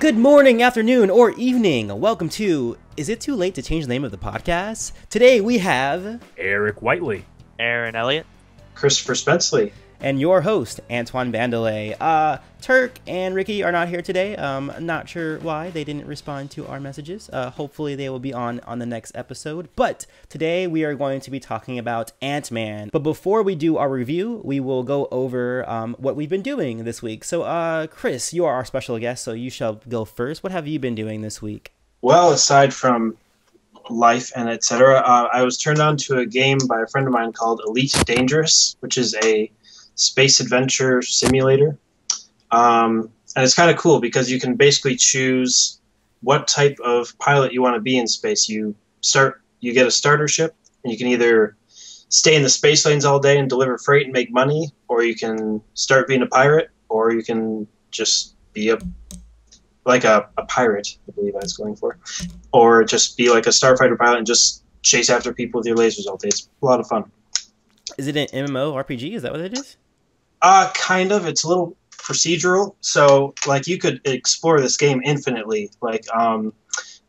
Good morning, afternoon, or evening. Welcome to Is It Too Late to Change the Name of the Podcast? Today we have Eric Whiteley, Aaron Elliott, Christopher Spenceley, and your host, Antoine Vandelay. Turk and Ricky are not here today. Not sure why they didn't respond to our messages. Hopefully they will be on the next episode. But today we are going to be talking about Ant-Man. But before we do our review, we will go over what we've been doing this week. So, Chris, you are our special guest, so you shall go first. What have you been doing this week? Well, aside from life and etc., I was turned on to a game by a friend of mine called Elite Dangerous, which is a space adventure simulator. And it's kind of cool because you can basically choose what type of pilot you want to be in space. You get a starter ship, and you can either stay in the space lanes all day and deliver freight and make money, or you can start being a pirate, or you can just be a pirate, I believe I was going for, or just be like a starfighter pilot and just chase after people with your lasers all day. It's a lot of fun. Is it an MMORPG? Is that what it is? Kind of. It's a little procedural, so like you could explore this game infinitely. Like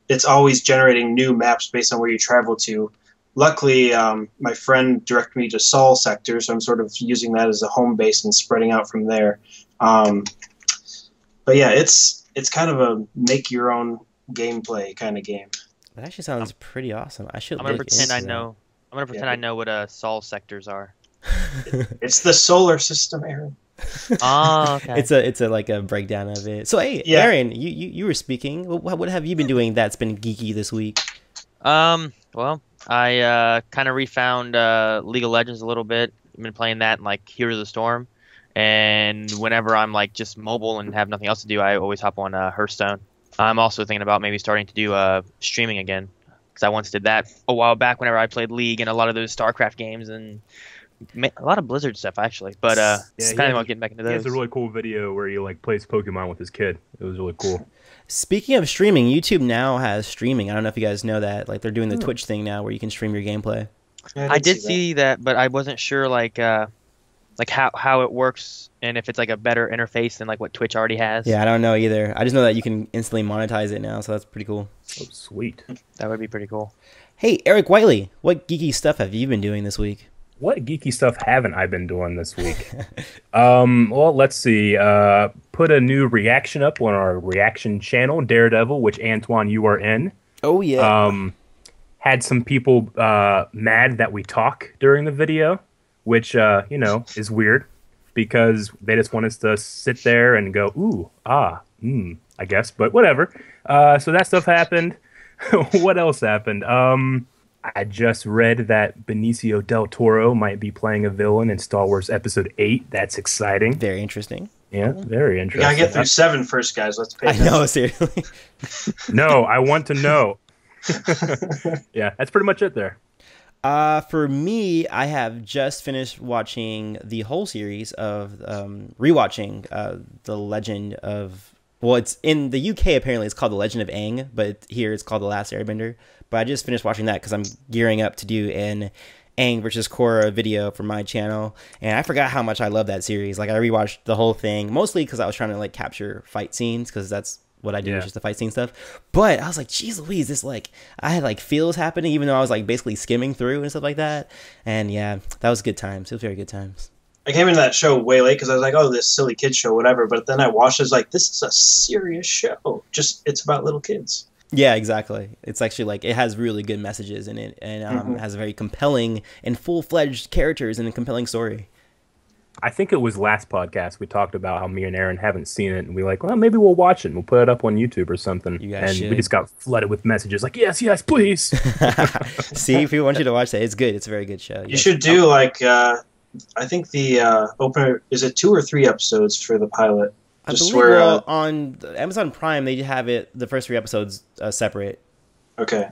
it's always generating new maps based on where you travel to. Luckily, my friend directed me to Sol Sector, so I'm sort of using that as a home base and spreading out from there. But yeah, it's kind of a make your own gameplay kind of game. That actually sounds pretty awesome. I'm gonna pretend I know. I'm gonna pretend I know what Sol sectors are. It's the solar system, Aaron. Oh, okay. It's a like a breakdown of it. So hey, yeah. Aaron, you were speaking. What have you been doing that's been geeky this week? Well, I kind of refound League of Legends a little bit. I've been playing that in like Heroes of the Storm, and whenever I'm like just mobile and have nothing else to do, I always hop on Hearthstone. I'm also thinking about maybe starting to do streaming again, because I once did that a while back whenever I played League and a lot of those StarCraft games and a lot of Blizzard stuff actually. But it's kind of about getting back into those. He has a really cool video where he like plays Pokemon with his kid. It was really cool. Speaking of streaming, YouTube now has streaming. I don't know if you guys know that. Like they're doing the Twitch thing now where you can stream your gameplay. I did see that, but I wasn't sure like how it works and if it's like a better interface than like what Twitch already has. Yeah, I don't know either. I just know that you can instantly monetize it now, so that's pretty cool. Oh, sweet. That would be pretty cool. Hey, Eric Whiteley, what geeky stuff have you been doing this week? What geeky stuff haven't I been doing this week? Well, let's see. Put a new reaction up on our reaction channel, Daredevil, which Antoine, you are in. Oh yeah. Had some people mad that we talk during the video, which is weird because they just want us to sit there and go ooh I guess, but whatever. So that stuff happened. What else happened? I just read that Benicio del Toro might be playing a villain in Star Wars Episode 8. That's exciting. Very interesting. Yeah, very interesting. We gotta get through 7 first, guys. Let's pay attention. I know, seriously. No, I want to know. Yeah, that's pretty much it there. For me, I have just finished watching the whole series of rewatching The Legend of. Well, it's in the UK apparently it's called The Legend of Aang, but here it's called The Last Airbender. But I just finished watching that because I'm gearing up to do an Aang versus Korra video for my channel, and I forgot how much I love that series. Like I rewatched the whole thing mostly because I was trying to like capture fight scenes because that's what I do is just the fight scene stuff. But I was like, geez Louise, this like I had like feels happening even though I was like basically skimming through and stuff like that. And yeah, that was good times. It was very good times. I came into that show way late because I was like, oh, this silly kid show, whatever. But then I watched it, I was like, this is a serious show. Just, it's about little kids. Yeah, exactly. It's actually like, it has really good messages in it and has a very compelling and full-fledged characters and a compelling story. I think it was last podcast we talked about how me and Aaron haven't seen it, and we like, well, maybe we'll watch it and we'll put it up on YouTube or something. And we just got flooded with messages like, yes, please. See, people want you to watch that. It's good. It's a very good show. You should do like... I think the opener is it 2 or 3 episodes for the pilot. I believe on Amazon Prime they have it the first 3 episodes separate. Okay,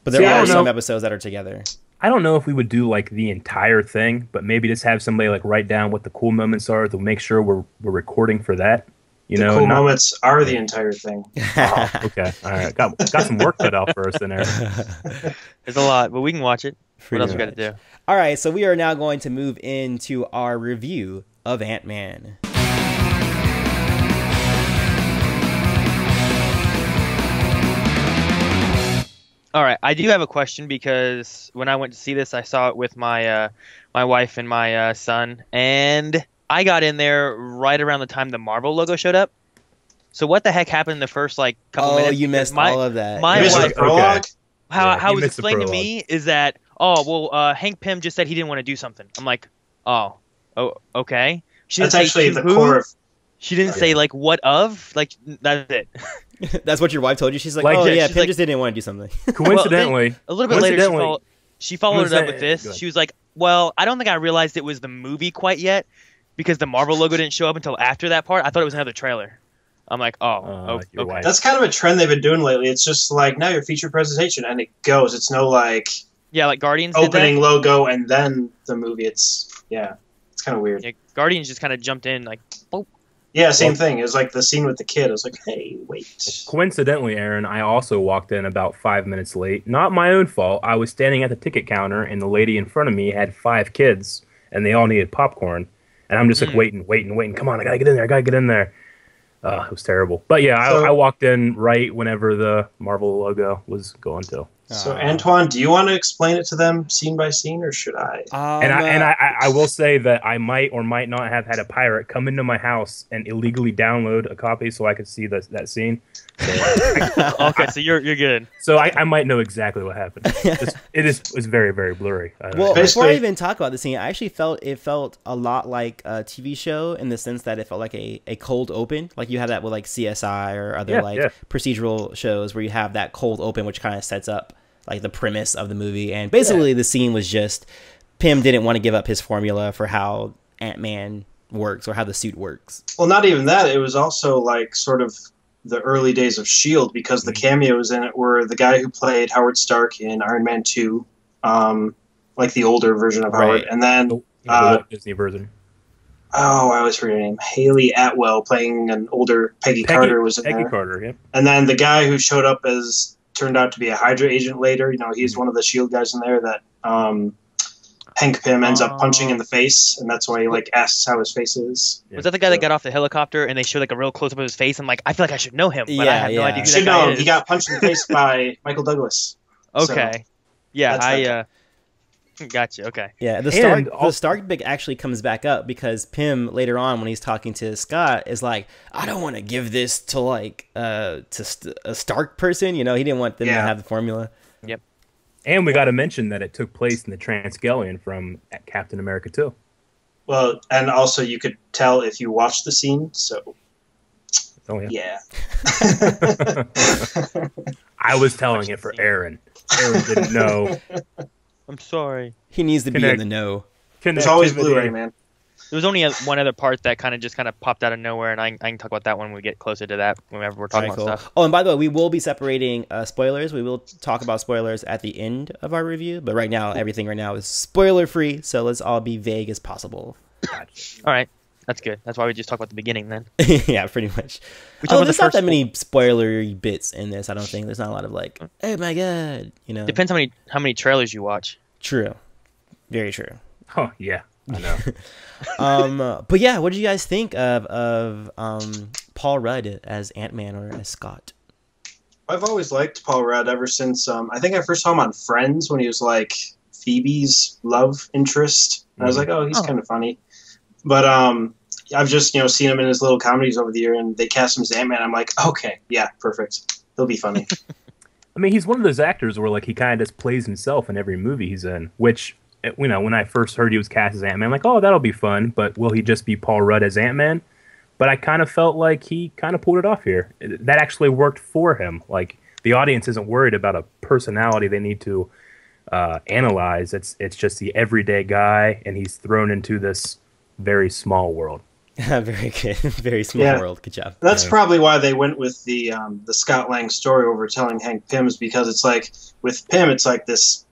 but there are some episodes that are together. I don't know if we would do like the entire thing, but maybe just have somebody like write down what the cool moments are to make sure we're recording for that. The cool moments are the entire thing. Oh, okay, all right, got some work cut out for us in there. There's a lot, but we can watch it. What else we got to do? All right, so we are now going to move into our review of Ant-Man. All right, I do have a question because when I went to see this, I saw it with my wife and my son, and I got in there right around the time the Marvel logo showed up. So what the heck happened in the first like couple Oh, minutes? you missed Because all of that. my You missed wife- the prologue? Yeah, how you it was missed the explained to prologue. me is that Hank Pym just said he didn't want to do something. I'm like, oh, okay. She didn't That's say actually to the who. core of. She didn't say like what of. Like that's it. That's what your wife told you. She's like, Like, oh yeah, yeah, she's Pim like- just didn't want to do something. Coincidentally, A little bit later, Coincidentally- she followed it up with Go this. ahead. She was like, well, I don't think I realized it was the movie quite yet because the Marvel logo didn't show up until after that part. I thought it was another trailer. I'm like, you're okay. right. That's kind of a trend they've been doing lately. It's just like now your feature presentation, and it goes. It's no like Yeah, like Guardians opening did logo and then the movie. It's kind of weird. that. Yeah, Guardians just kind of jumped in like, oh, Yeah, same Well- thing. It was like the scene with the kid. I was like, hey, wait. Coincidentally, Aaron, I also walked in about 5 minutes late. Not my own fault. I was standing at the ticket counter, and the lady in front of me had 5 kids, and they all needed popcorn. And I'm just like, waiting. Come on, I gotta get in there. It was terrible. But yeah, So- I walked in right whenever the Marvel logo was going to. So, Antoine, do you want to explain it to them scene by scene, or should I? And I will say that I might or might not have had a pirate come into my house and illegally download a copy so I could see that scene. okay, so you're good. So I might know exactly what happened. It's very, very blurry. Well, know. before I Basically- even talk about the scene, I actually felt a lot like a TV show in the sense that it felt like a cold open. Like you have that with like CSI or other procedural shows where you have that cold open, which kind of sets up like the premise of the movie. And basically the scene was just Pym didn't want to give up his formula for how Ant-Man works or how the suit works. Well, not even that. It was also like sort of the early days of S.H.I.E.L.D. because the cameos in it were the guy who played Howard Stark in Iron Man 2, like the older version of Howard. Right. And then, The Walt Disney version. oh, I always forget her name. Haley Atwell playing an older Peggy Carter was in Peggy there. Carter, yeah. And then the guy who showed up as turned out to be a Hydra agent later. You know, he's one of the S.H.I.E.L.D. guys in there that Hank Pym ends up punching in the face, and that's why he like asks how his face is. Was that the guy that got off the helicopter and they showed like a real close up of his face? I'm like, I feel like I should know him, but I Yeah, have no yeah. idea You who should that guy know is. he got punched in the face by Michael Douglas. Okay, yeah, that's that gotcha. Okay, Yeah, the And Stark bit actually comes back up because Pym later on when he's talking to Scott is like, I don't want to give this to like a Stark person, you know, he didn't want them to Yeah. have the formula. And we got to mention that it took place in the Transgallian from Captain America 2. Well, and also you could tell if you watched the scene. So Oh, yeah. yeah. I was telling it for Aaron. Aaron didn't know. I'm sorry. He needs to be in Connect- the know. There's always Connectivity. Blu-ray, man. There was only one other part that kind of popped out of nowhere, and I can talk about that when we get closer to that. Whenever we're talking Very about cool. stuff. Oh, and by the way, we will be separating spoilers. We will talk about spoilers at the end of our review, but right now, everything right now is spoiler free, so let's all be vague as possible. Gotcha. All right, that's good. That's why we just talk about the beginning then. Yeah, pretty much. We talk Oh, about the there's not first that many spoilery bits in this. I don't think there's not a lot of like, oh my god, you know. Depends how many trailers you watch. True, very true. Oh, yeah. I know. But yeah, what did you guys think of Paul Rudd as Ant-Man or as Scott? I've always liked Paul Rudd ever since I think I first saw him on Friends when he was like Phoebe's love interest. And I was like, oh, he's kind of funny. But I've just seen him in his little comedies over the year, and they cast him as Ant-Man. I'm like, okay, yeah, perfect. He'll be funny. I mean, he's one of those actors where like he kind of just plays himself in every movie he's in, which, you know, when I first heard he was cast as Ant-Man, I'm like, oh, that'll be fun, but will he just be Paul Rudd as Ant-Man? But I kind of felt like he kind of pulled it off here. That actually worked for him. Like, the audience isn't worried about a personality they need to analyze. It's just the everyday guy, and he's thrown into this very small world. Very good, very small Yeah. world. Good job. That's probably why they went with the Scott Lang story over telling Hank Pym's, because it's like with Pym, it's like this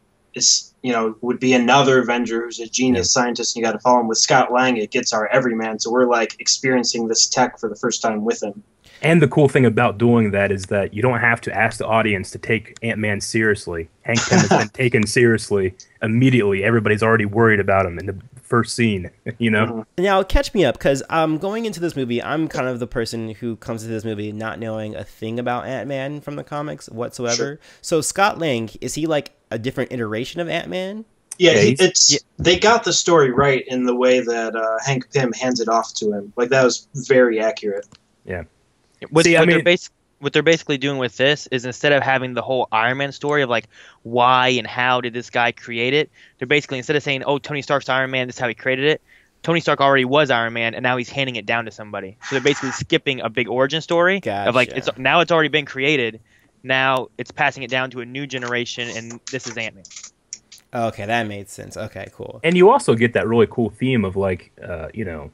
would be another Avenger who's a genius scientist, and you got to follow him. With Scott Lang, it gets our everyman, so we're like experiencing this tech for the first time with him. And the cool thing about doing that is that you don't have to ask the audience to take Ant-Man seriously. Hank Pym has been taken seriously immediately. Everybody's already worried about him in the first scene, you know? Mhm. Now, catch me up, because going into this movie, I'm kind of the person who comes to this movie not knowing a thing about Ant-Man from the comics whatsoever. Sure. So Scott Lang, is he like a different iteration of Ant-Man? Yeah, Yeah, they got the story right in the way that Hank Pym hands it off to him. Like, that was very accurate. See, I mean- What they're basically doing with this is, instead of having the whole Iron Man story of like why and how did this guy create it, they're basically, instead of saying, oh, Tony Stark's Iron Man, this is how he created it, Tony Stark already was Iron Man and now he's handing it down to somebody. So they're basically skipping a big origin story of like, Gotcha. it's already been created, now it's passing it down to a new generation, and this is Ant-Man. Okay, that made sense. Okay, cool. And you also get that really cool theme of like, you know,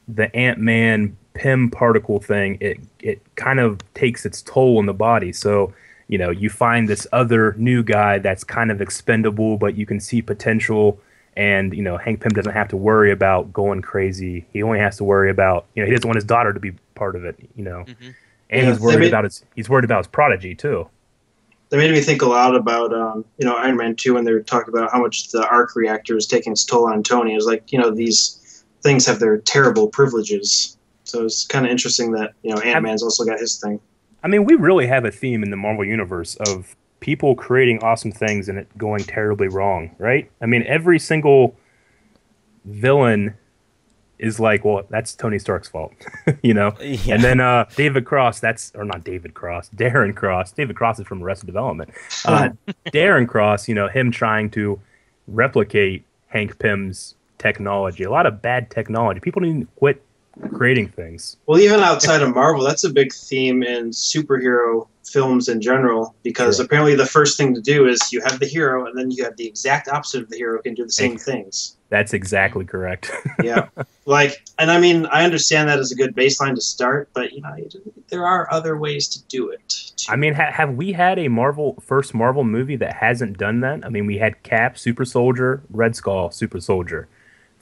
the Ant-Man Pym particle thing. It kind of takes its toll on the body. So, you know, you find this other new guy that's kind of expendable, but you can see potential. And, you know, Hank Pym doesn't have to worry about going crazy. He only has to worry about, you know, he doesn't want his daughter to be part of it, you know. Mhm. And Yeah, he's worried about his prodigy too. They made me think a lot about, you know, Iron Man 2 when they were talking about how much the arc reactor is taking its toll on Tony. It was like, you know, these things have their terrible privileges. So it's kind of interesting that, you know, Ant-Man's also got his thing. I mean, we really have a theme in the Marvel Universe of people creating awesome things and it going terribly wrong, right? I mean, every single villain is like, well, that's Tony Stark's fault, you know? Yeah. And then Darren Cross, David Cross is from Arrested Development. Darren Cross, you know, him trying to replicate Hank Pym's technology, a lot of bad technology. People need to quit creating things. Well, even outside of Marvel, that's a big theme in superhero films in general, because Sure. apparently the first thing to do is you have the hero, and then you have the exact opposite of the hero who can do the same things. That's exactly correct. Yeah. Like, and I mean, I understand that as a good baseline to start, but, you know, there are other ways to do it. I mean, have we had a first Marvel movie that hasn't done that? I mean, we had Cap, Super Soldier, Red Skull, Super Soldier,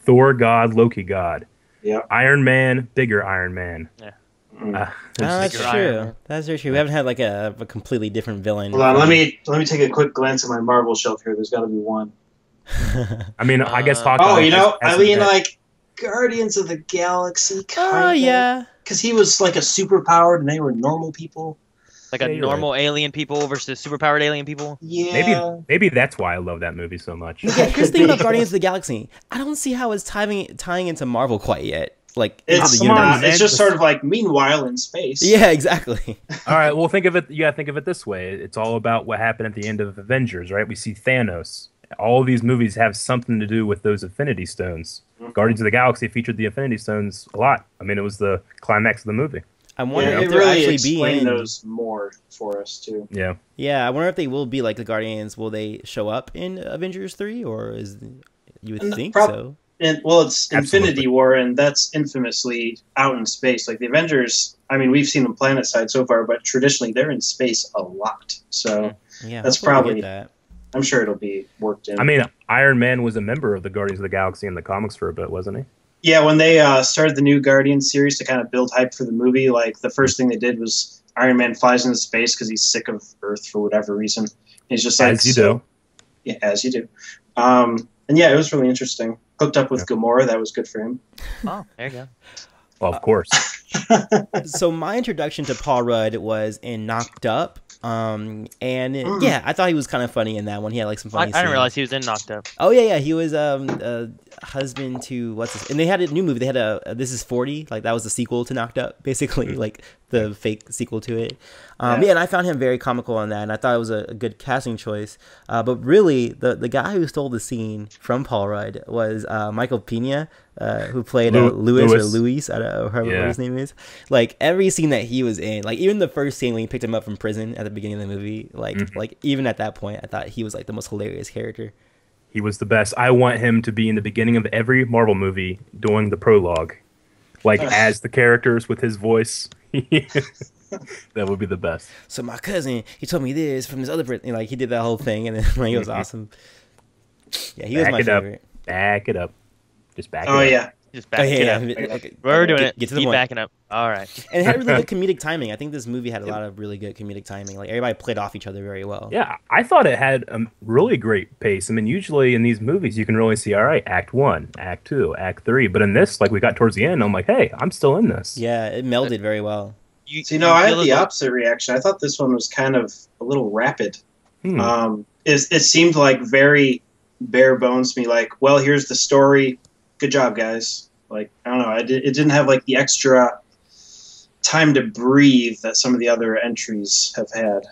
Thor, God, Loki, God, Yeah. Iron Man, bigger Iron Man. Yeah. That's Bigger Iron true. Man. That's very true. We haven't had like a completely different villain. Hold on, let me take a quick glance at my Marvel shelf here. There's got to be one. I mean, I guess Hawkeye. Oh, you know, I has mean, that- like Guardians of the Galaxy, kind Oh of. yeah. Because he was like a superpowered, and they were normal people. Like Yeah, a you're normal alien people versus superpowered alien people. Yeah. maybe that's why I love that movie so much. Yeah, here's could the thing about be. Guardians of the Galaxy. I don't see how it's tying into Marvel quite yet. Like into It's the come on, universe. man. it's just sort of like meanwhile in space. Yeah, exactly. All right, well, think of it. You got to think of it this way. It's all about what happened at the end of Avengers, right? We see Thanos. All of these movies have something to do with those Infinity Stones. Mhm. Guardians of the Galaxy featured the Infinity Stones a lot. I mean, it was the climax of the movie. I wonder Yeah, if it they'll really actually be explained in. those more for us too. Yeah. Yeah, I wonder if they will be like the Guardians. Will they show up in Avengers 3, or is you would And think prob- so? And well, it's Absolutely. Infinity War, and that's infamously out in space. Like the Avengers, I mean, we've seen them planet side so far, but traditionally they're in space a lot. So Yeah, That's hopefully we probably- get that. I'm sure it'll be worked in. I mean, Iron Man was a member of the Guardians of the Galaxy in the comics for a bit, wasn't he? yeah, when they started the new Guardians series to kind of build hype for the movie, like the first thing they did was Iron Man flies into space because he's sick of Earth for whatever reason. He's just like, As you do. Yeah, as you do. And yeah, it was really interesting. Hooked up with Gamora, that was good for him. Oh, there you go. Well, of course. So my introduction to Paul Rudd was in Knocked Up. Yeah, I thought he was kind of funny in that one. He had like some I funny. didn't scenes. realize he was in Knocked Up. Oh yeah, he was husband to what's this? And they had a new movie. They had a This Is 40. Like that was the sequel to Knocked Up, basically, like the fake sequel to it. Yeah, and I found him very comical on that, and I thought it was a good casting choice. But really, the guy who stole the scene from Paul Rudd was Michael Pena, who played Luis. I don't know what his name is. Like every scene that he was in, like even the first scene when he picked him up from prison at the beginning of the movie, like even at that point, I thought he was like the most hilarious character. He was the best. I want him to be in the beginning of every Marvel movie doing the prologue. Like as the characters with his voice. That would be the best. So my cousin, he told me this from this other person. Like he did that whole thing, and then like, it was awesome. Yeah, he was my favorite. Back it up. Just back it Oh up. yeah, Just back it up. Okay. We're doing it. Get to the Keep point. backing up. All right. And it had really good comedic timing. I think this movie had a lot of really good comedic timing. Like everybody played off each other very well. Yeah, I thought it had a really great pace. I mean, usually in these movies, you can really see, all right, Act 1, Act 2, Act 3. But in this, like we got towards the end, I'm like, hey, I'm still in this. Yeah, it melded very well. See, no, I had the opposite reaction. I thought this one was kind of a little rapid. It seemed like very bare bones to me. Like, well, here's the story. Good job, guys. Like, I don't know. It didn't have like the extra time to breathe that some of the other entries have had.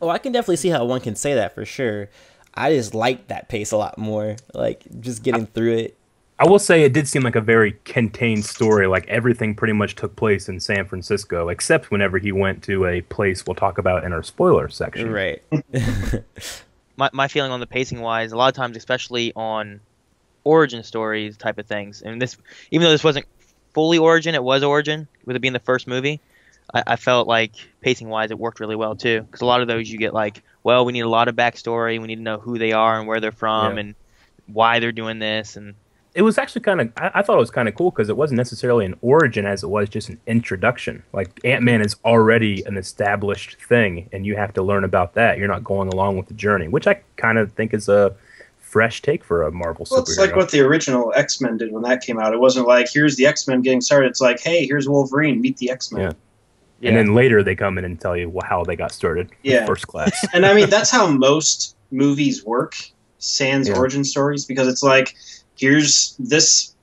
Oh, I can definitely see how one can say that for sure. I just liked that pace a lot more. Like, just getting through it. I will say it did seem like a very contained story. Like everything pretty much took place in San Francisco, except whenever he went to a place we'll talk about in our spoiler section. Right. My feeling on the pacing wise, a lot of times, especially on origin stories type of things, and this, even though this wasn't fully origin, it was origin with it being the first movie. I felt like pacing wise, it worked really well too. Because a lot of those you get like, well, we need a lot of backstory. We need to know who they are and where they're from and why they're doing this. And it was actually kind of, I thought it was kind of cool because it wasn't necessarily an origin as it was just an introduction. Like Ant-Man is already an established thing and you have to learn about that. You're not going along with the journey, which I kind of think is a fresh take for a Marvel superhero. Well, it's like what the original X-Men did when that came out. It wasn't like, here's the X-Men getting started. It's like, hey, here's Wolverine, meet the X-Men. Yeah. And then later they come in and tell you how they got started. Yeah. First class. And I mean, that's how most movies work, sans origin stories, because it's like, here's this,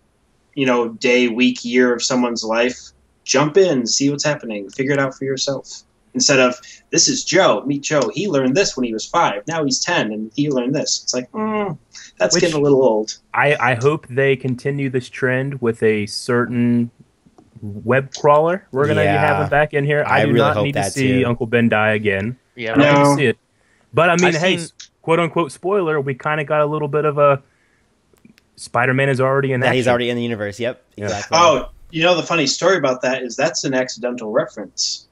day, week, year of someone's life. Jump in, see what's happening, figure it out for yourself. Instead of, this is Joe, meet Joe. He learned this when he was 5. Now he's 10, and he learned this. It's like, that's getting a little old. I hope they continue this trend with a certain web crawler we're going to be having back in here. I do really not hope need to that see too. Uncle Ben die again. Yeah, I don't need to see it. But I mean, I've quote-unquote spoiler, we kind of got a little bit of a Spider-Man is already in that. He's already in the universe. Yep, exactly. Oh, the funny story about that is that's an accidental reference.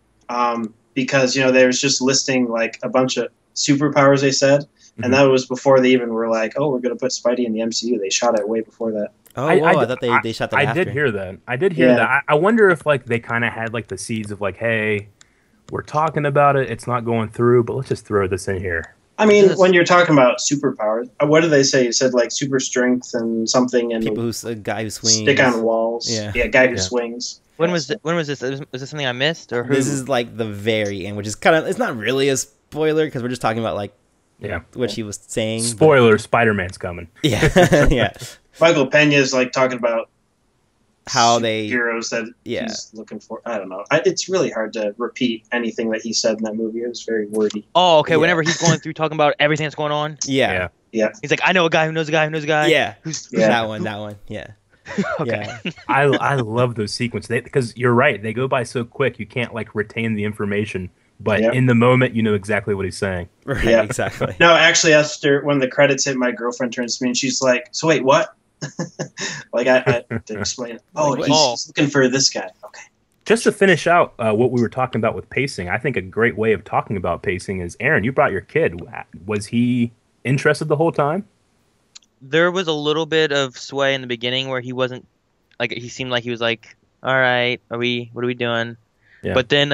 Because, they was just listing like a bunch of superpowers they said, and that was before they even were like, oh, we're going to put Spidey in the MCU. They shot it way before that. Oh, I thought they shot that after. I did hear that. that. I wonder if like they kind of had like the seeds of like, hey, we're talking about it. It's not going through, but let's just throw this in here. I mean, when you're talking about superpowers, what did they say? You said like super strength and something, and a guy who swings, stick on walls. Yeah, guy who swings. When was this? Was this something I missed, or who? This is like the very end, which is kind of, it's not really a spoiler because we're just talking about like what she was saying. Spoiler: Spider-Man's coming. Yeah, yeah. Michael Pena is like talking about how they heroes that he's looking for. I don't know. It's really hard to repeat anything that he said in that movie. It was very wordy. Oh, okay. Whenever he's going through talking about everything that's going on. Yeah. He's like, I know a guy who knows a guy who knows a guy. Yeah. Who's that one? That one. Yeah. Okay. Yeah. I love those sequences because you're right. They go by so quick. You can't like retain the information. But in the moment, you know exactly what he's saying. Right. Yeah. Exactly. No, actually, after when the credits hit, my girlfriend turns to me and she's like, "So wait, what?" Like I didn't explain it. Oh, he's looking for this guy. Okay. Just to finish out what we were talking about with pacing, I think a great way of talking about pacing is, Aaron, you brought your kid. Was he interested the whole time? There was a little bit of sway in the beginning where he wasn't, like, he seemed like he was like, all right, what are we doing? Yeah. But then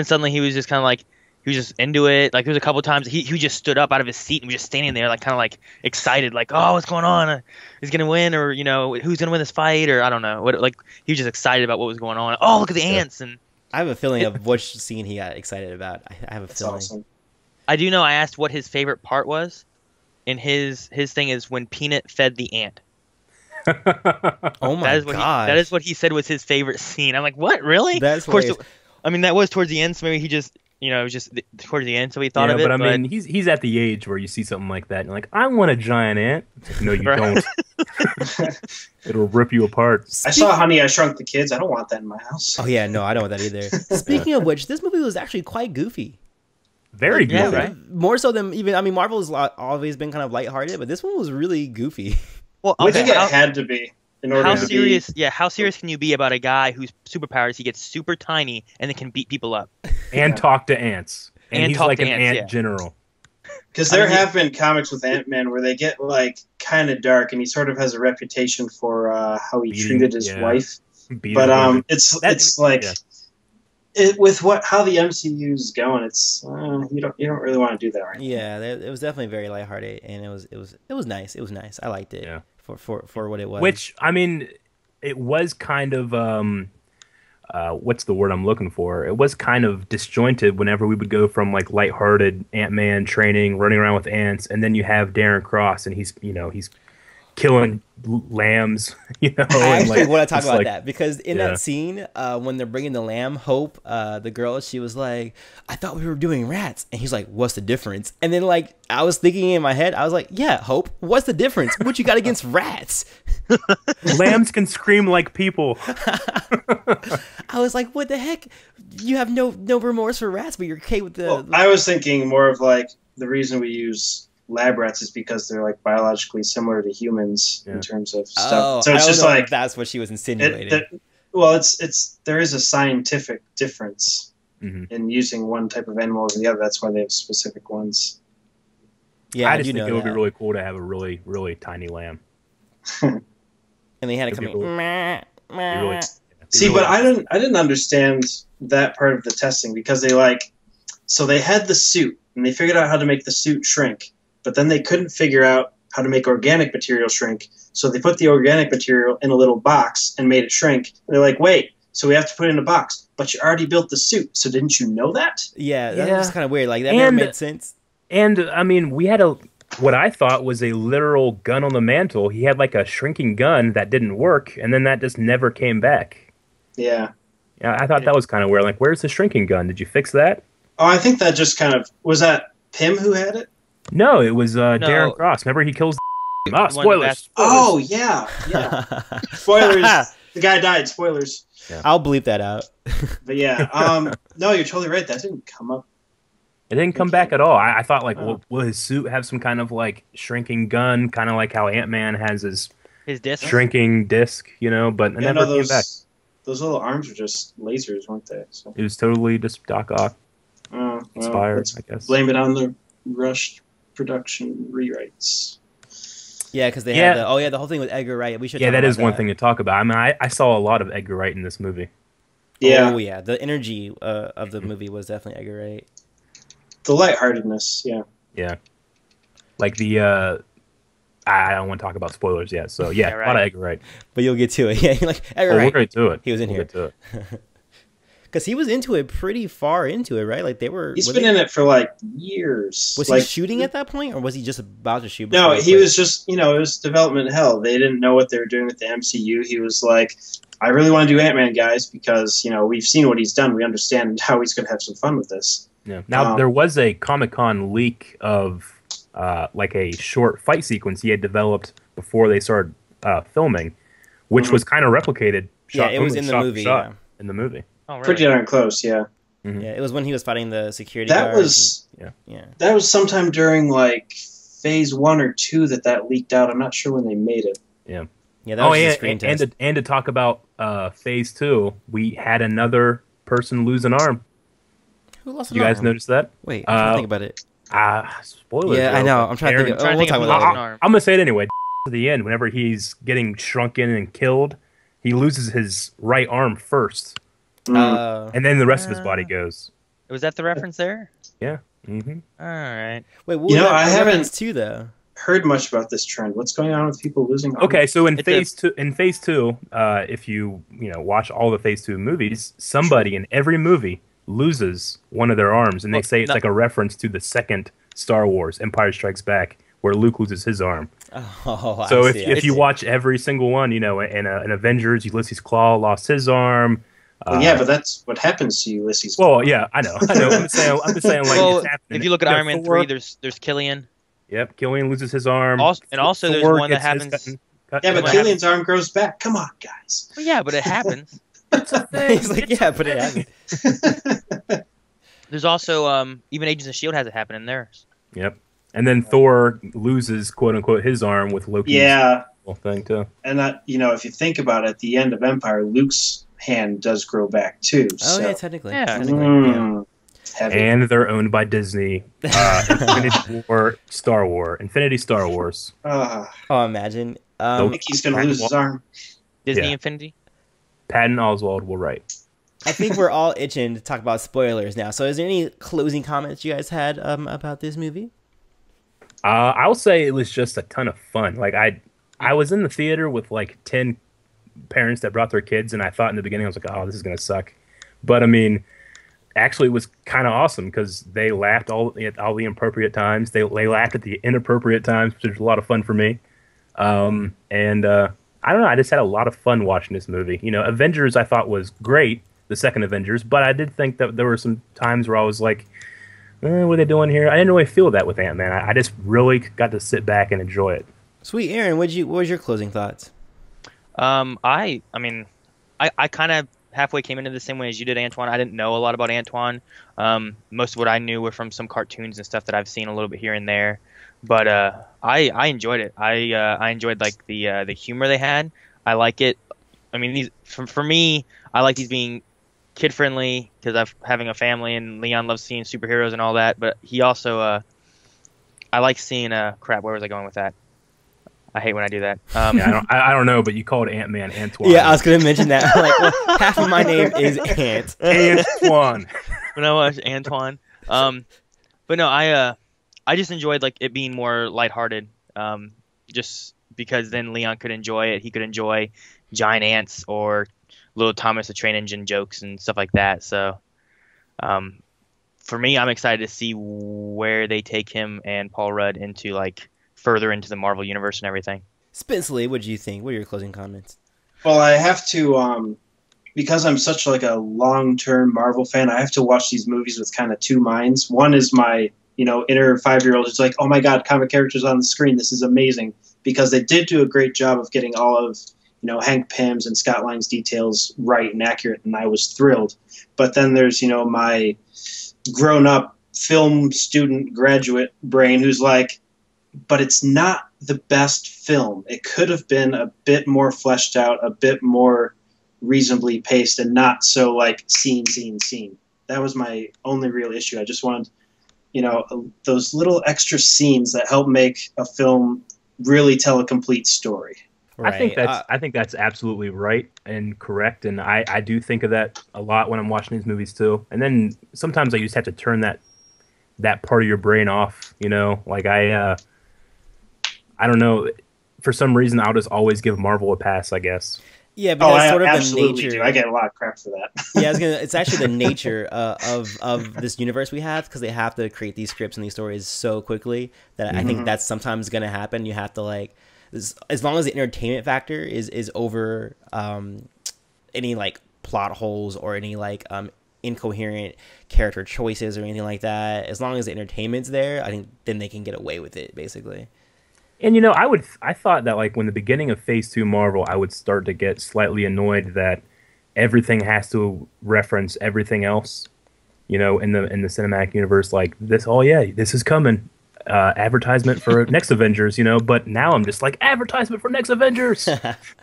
suddenly he was just kind of like, he was just into it. Like, there was a couple times he just stood up out of his seat and was just standing there, like, kind of like excited, like, oh, what's going on? Is he gonna win, or who's gonna win this fight, or I don't know. Like, he was just excited about what was going on. Oh, look at the ants! And I have a feeling of which scene he got excited about. I have a feeling. Awesome. I do know. I asked what his favorite part was, and his thing is when Peanut fed the ant. Oh my god! That is what he said was his favorite scene. I'm like, what? Really? That's of course. I mean, that was towards the end, so maybe he just. It was just towards the end, so he thought of it. But I mean, he's at the age where you see something like that, and you're like, I want a giant ant. Like, no, you don't. It'll rip you apart. I saw Honey, I Shrunk the Kids. I don't want that in my house. Oh yeah, no, I don't want that either. Speaking of which, this movie was actually quite goofy. Very goofy. Yeah, right? More so than even. I mean, Marvel's always been kind of lighthearted, but this one was really goofy. Well, I think it had to be. How serious? Yeah, how serious can you be about a guy whose superpowers he gets super tiny and then can beat people up and talk to ants? And he's like an ant general. Because there have been comics with Ant-Man where they get like kind of dark, and he sort of has a reputation for how he treated his wife. But it's like with how the MCU is going, it's you don't really want to do that right now. Yeah, it was definitely very lighthearted, and it was nice. It was nice. I liked it for what it was. Which, I mean, it was kind of what's the word I'm looking for? It was kind of disjointed whenever we would go from like lighthearted Ant-Man training, running around with ants, and then you have Darren Cross, and he's killing lambs, I actually want to talk about that because in that scene, when they're bringing the lamb, Hope, the girl, she was like, "I thought we were doing rats," and he's like, "What's the difference?" And then like I was thinking in my head, I was like, "Yeah, Hope, what's the difference? What you got against rats?" Lambs can scream like people. I was like, "What the heck? You have no remorse for rats, but you're okay with the." Well, I was thinking more of like the reason we use lab rats is because they're like biologically similar to humans in terms of stuff. Oh, so it's just like that's what she was insinuating. There is a scientific difference in using one type of animal over the other. That's why they have specific ones. Yeah, I just think it would be really cool to have a really, really tiny lamb. And they had it come in. But I didn't understand that part of the testing because they had the suit and they figured out how to make the suit shrink. But then they couldn't figure out how to make organic material shrink, so they put the organic material in a little box and made it shrink. And they're like, wait, so we have to put it in a box, but you already built the suit, so didn't you know that? Yeah, that was kind of weird. Like, that never made sense. And, I mean, we had what I thought was a literal gun on the mantle. He had, like, a shrinking gun that didn't work, and then that just never came back. Yeah. Yeah, I thought that was kind of weird. Like, where's the shrinking gun? Did you fix that? Oh, I think that just kind of... Was that Pym who had it? No, it was Darren Cross. Remember, he kills the spoilers. Oh, yeah. Spoilers. The guy died. Spoilers. Yeah. I'll bleep that out. But yeah, no, you're totally right. That didn't come up. It didn't come back at all. I thought, like, will his suit have some kind of, like, shrinking gun, kind of like how Ant-Man has his disc? Shrinking disc, but it never came back. Those little arms were just lasers, weren't they? So. It was totally just Doc Ock inspired, I guess. Blame it on the rushed production rewrites. Yeah, because they had the whole thing with Edgar Wright. We should. Yeah, that is one thing to talk about. I mean, I saw a lot of Edgar Wright in this movie. Yeah. Oh yeah, the energy of the movie was definitely Edgar Wright. The lightheartedness, yeah. Yeah. Like the I don't want to talk about spoilers yet, so a lot of Edgar Wright. But you'll get to it. Yeah, like Edgar Wright. We'll get to it. He was in here. Because he was into it pretty far into it, right? Like they were. He's been in it for like years. Was he shooting at that point, or was he just about to shoot? No, he was just. It was development hell. They didn't know what they were doing with the MCU. He was like, "I really want to do Ant-Man, guys, because we've seen what he's done. We understand how he's going to have some fun with this." Yeah. Now there was a Comic-Con leak of like a short fight sequence he had developed before they started filming, which was kind of replicated. It was in the movie. In the movie. Oh, really? Pretty darn close, yeah. Mm-hmm. Yeah, it was when he was fighting the security guards. That was sometime during like phase 1 or 2 that leaked out. I'm not sure when they made it. Yeah. Yeah, that was just a screen test. And to talk about phase 2, we had another person lose an arm. Who lost an arm? You guys arm? notice that? Wait, I'm trying to think about it. Spoilers. Yeah, I know. I'm trying to think of it. I'm going to say it anyway. To the end, whenever he's getting shrunken and killed, he loses his right arm first. And then the rest of his body goes. Was that the reference there? Yeah. Mm-hmm. All right. Wait, I haven't heard much about this trend. What's going on with people losing arms? Okay, so in phase two, if you watch all the phase 2 movies, somebody in every movie loses one of their arms, and they say it's like a reference to the second Star Wars, Empire Strikes Back, where Luke loses his arm. Oh, so if you watch every single one, in Avengers, Ulysses Claw lost his arm. Well, but that's what happens to Ulysses. Well, yeah, I know. I'm just saying, like, it's happening. If you look at Iron Man 3, there's Killian. Yep, Killian loses his arm. Also there's one that happens. But Killian's arm grows back. Come on, guys. Well, yeah, but it happens. He's like, yeah, but it happens. There's also even Agents of S.H.I.E.L.D. has it happen in theirs. Yep. And then Thor loses, quote unquote, his arm with Loki's thing too. And that, if you think about it, at the end of Empire, Luke's hand does grow back too. Oh, yeah, technically. Yeah. Heavy. And they're owned by Disney. Infinity War, Star Wars. Infinity Star Wars. Uh, Oh, imagine. Mickey's going to lose his arm. Disney Yeah. Infinity. Patton Oswalt will write. I think we're all itching to talk about spoilers now. So, is there any closing comments you guys had about this movie? I'll say it was just a ton of fun. Like I was in the theater with like 10 parents that brought their kids, and I thought in the beginning I was like, oh, this is gonna suck. But I mean, actually, it was kind of awesome because they laughed at all the appropriate times. They laughed at the inappropriate times, which was a lot of fun for me. And I don't know, I just had a lot of fun watching this movie. You know, Avengers I thought was great, the second Avengers, but I did think that there were some times where I was like, what are they doing here? I didn't really feel that with Ant-Man. I just really got to sit back and enjoy it. Sweet Aaron, what was your closing thoughts? I mean, I kind of halfway came into the same way as you did, Antoine. I didn't know a lot about Antoine. Most of what I knew were from some cartoons and stuff that I've seen a little bit here and there. But I enjoyed it. I enjoyed like the humor they had. I like it. I mean, these for me, I like these being kid friendly because I'm having a family and Leon loves seeing superheroes and all that. But he also, I like seeing crap. Where was I going with that? I hate when I do that. Yeah, I don't know, but you called Ant-Man Antoine. Yeah, I was gonna mention that. Like, well, half of my name is Ant. Antoine. When I watched Antoine. But no, I just enjoyed like it being more lighthearted. Just because then Leon could enjoy it. He could enjoy giant ants or little Thomas the Train Engine jokes and stuff like that. So, for me, I'm excited to see where they take him and Paul Rudd into like further into the Marvel universe and everything. Spenceley, what do you think? What are your closing comments? Well, I have to, because I'm such like a long-term Marvel fan, I have to watch these movies with kind of two minds. One is my, inner 5-year-old who's like, oh my God, comic characters on the screen. This is amazing. Because they did do a great job of getting all of, Hank Pym's and Scott Lang's details right and accurate, and I was thrilled. But then there's, my grown-up film student graduate brain who's like, but it's not the best film. It could have been a bit more fleshed out, a bit more reasonably paced, and not so like scene. That was my only real issue. I just wanted, those little extra scenes that help make a film really tell a complete story. Right. I think that's absolutely right and correct, and I do think of that a lot when I'm watching these movies too. And then sometimes I just have to turn that part of your brain off. Like I don't know. For some reason, I'll just always give Marvel a pass, I guess. Yeah, because I sort of the absolutely nature. do. I get a lot of crap for that. Yeah, it's actually the nature of this universe we have, because they have to create these scripts and these stories so quickly that I think that's sometimes going to happen. You have to like, as long as the entertainment factor is over any like plot holes or any like incoherent character choices or anything like that. As long as the entertainment's there, I think then they can get away with it, basically. And I thought that like when the beginning of Phase 2 Marvel, I would start to get slightly annoyed that everything has to reference everything else, in the cinematic universe. Like this, oh yeah, this is coming, advertisement for next Avengers, But now I'm just like, advertisement for next Avengers.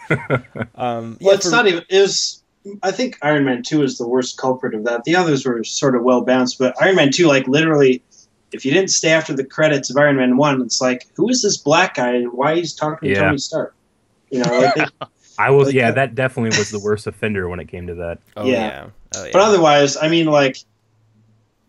Well, it's not even. It was. I think Iron Man 2 is the worst culprit of that. The others were sort of well balanced, but Iron Man 2, like literally. If you didn't stay after the credits of Iron Man 1, it's like, who is this black guy? Why he's talking to Tony Stark? That definitely was the worst offender when it came to that. Oh yeah. But otherwise, I mean, like,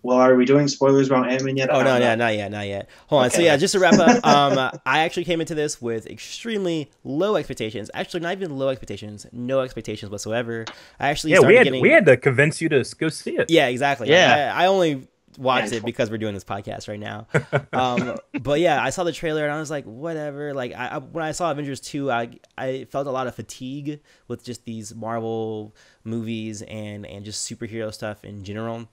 well, are we doing spoilers about Ant-Man yet? Oh, no, not yet. Hold on. Okay. So, yeah, just to wrap up, I actually came into this with extremely low expectations. Actually, not even low expectations. No expectations whatsoever. I actually we had to convince you to go see it. Yeah, exactly. Yeah. I only watched it because we're doing this podcast right now. But yeah, I saw the trailer and I was like, whatever. Like when I saw Avengers 2, I felt a lot of fatigue with just these Marvel movies and just superhero stuff in general.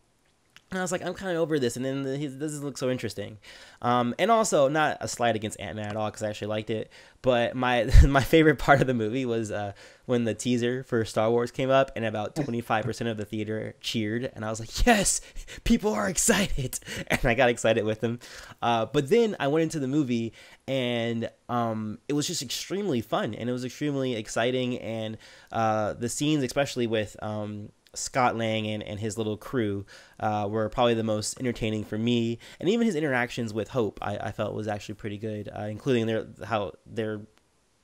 And I was like, I'm kind of over this. And then this looks so interesting. And also, not a slight against Ant-Man at all, because I actually liked it. But my favorite part of the movie was when the teaser for Star Wars came up and about 25% of the theater cheered. And I was like, yes, people are excited. And I got excited with them. But then I went into the movie and it was just extremely fun. And it was extremely exciting. And the scenes, especially with Scott Lang and his little crew were probably the most entertaining for me, and even his interactions with Hope I felt was actually pretty good, including how their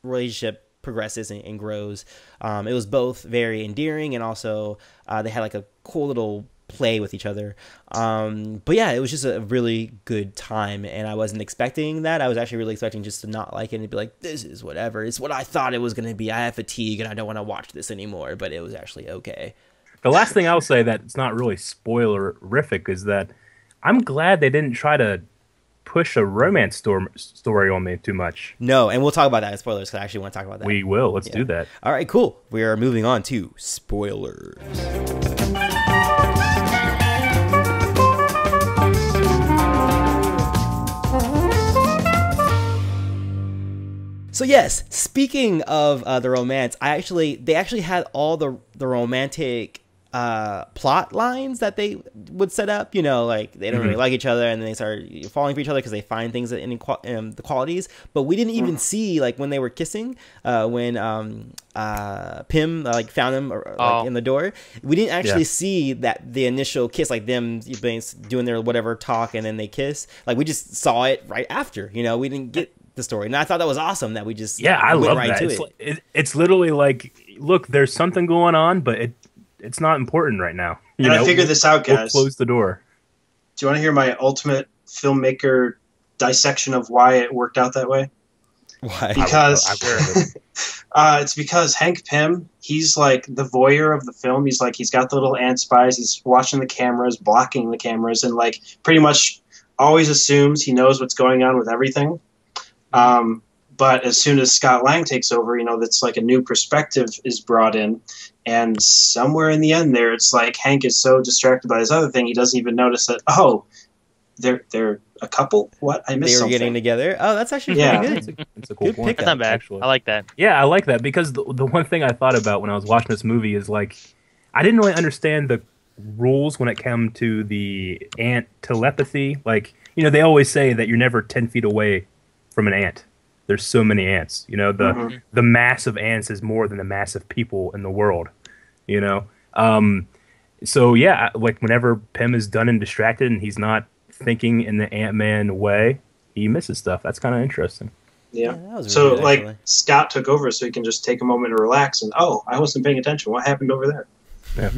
relationship progresses and grows. It was both very endearing, and also they had like a cool little play with each other. But yeah, it was just a really good time, and I wasn't expecting that. I was actually really expecting just to not like it and be like, this is whatever. It's what I thought it was going to be. I have fatigue and I don't want to watch this anymore. But it was actually okay. The last thing I'll say that it's not really spoilerific is that I'm glad they didn't try to push a romance story on me too much. No, and we'll talk about that in spoilers because I actually want to talk about that. We will. Let's do that. All right, cool. We are moving on to spoilers. So yes, speaking of the romance, they actually had all the romantic plot lines that they would set up. You know, like they don't really like each other, and then they start falling for each other because they find things in the qualities. But we didn't even see like when they were kissing, when Pym like found him like in the door. We didn't actually see that the initial kiss, like them doing their whatever talk, and then they kiss. Like we just saw it right after. You know, we didn't get the story, and I thought that was awesome that we just I went love right that. to It's literally like, look, there's something going on, but it's not important right now. And I figured this out, guys. We'll close the door. Do you want to hear my ultimate filmmaker dissection of why it worked out that way? Why? Because it's because Hank Pym, he's like the voyeur of the film. He's got the little ant spies. He's watching the cameras, blocking the cameras, and like pretty much always assumes he knows what's going on with everything. But as soon as Scott Lang takes over, you know, that's like a new perspective is brought in. And somewhere in the end there, it's like Hank is so distracted by this other thing, he doesn't even notice that, they're a couple? What? I missed something. They were getting together? Oh, that's actually pretty good. That's a cool Good point. pickup. That's not bad. Actually. I like that. Yeah, I like that because the one thing I thought about when I was watching this movie is like, I didn't really understand the rules when it came to the ant telepathy. Like, you know, they always say that you're never 10 feet away from an ant. There's so many ants. You know, the mass of ants is more than the mass of people in the world. You know, so yeah, like whenever Pym is done and distracted and he's not thinking in the Ant-Man way, he misses stuff. That's kind of interesting. Yeah. That was So really good, like actually. Scott took over so he can just take a moment to relax and I wasn't paying attention. What happened over there? That's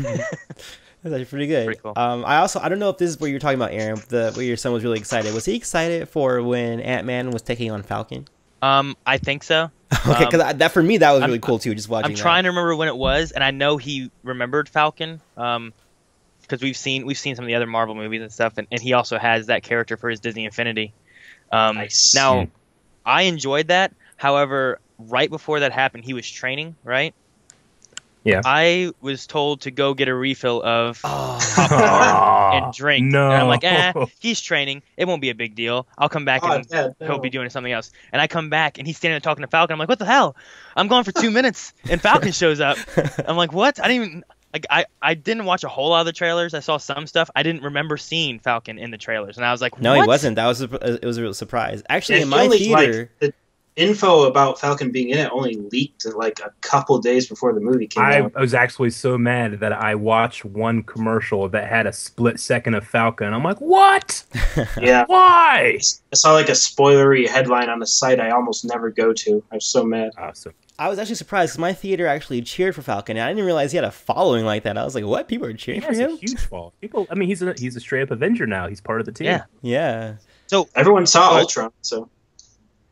actually pretty good. Pretty cool. I don't know if this is what you're talking about, Aaron. Where your son was really excited. Was he excited for when Ant-Man was taking on Falcon? I think so. Okay, because that for me that was really cool too. Just watching. I'm trying to remember when it was, and I know he remembered Falcon, because we've seen some of the other Marvel movies and stuff, and he also has that character for his Disney Infinity. Nice. Now, I enjoyed that. However, right before that happened, he was training, right? Yeah. I was told to go get a refill of Oh, popcorn and drink. no. And I'm like, he's training. It won't be a big deal. I'll come back and he'll be doing something else. And I come back and he's standing there talking to Falcon. I'm like, what the hell? I'm gone for 2 minutes and Falcon shows up. I'm like, what? I didn't even... Like, I didn't watch a whole lot of the trailers. I saw some stuff. I didn't remember seeing Falcon in the trailers. And I was like, No, what? he wasn't. It was a real surprise. Actually, in It my only, theater... the info about Falcon being in it only leaked like a couple days before the movie came out. I was actually so mad that I watched one commercial that had a split second of Falcon. I'm like, what? Yeah. Why? I saw like a spoilery headline on the site I almost never go to. I was so mad. Awesome. I was actually surprised because my theater actually cheered for Falcon, and I didn't realize he had a following like that. I was like, "What? People are He cheering for has a him?" huge fall. People, I mean, he's a straight up Avenger now. He's part of the team. Yeah. Yeah. So Everyone saw Ultron, so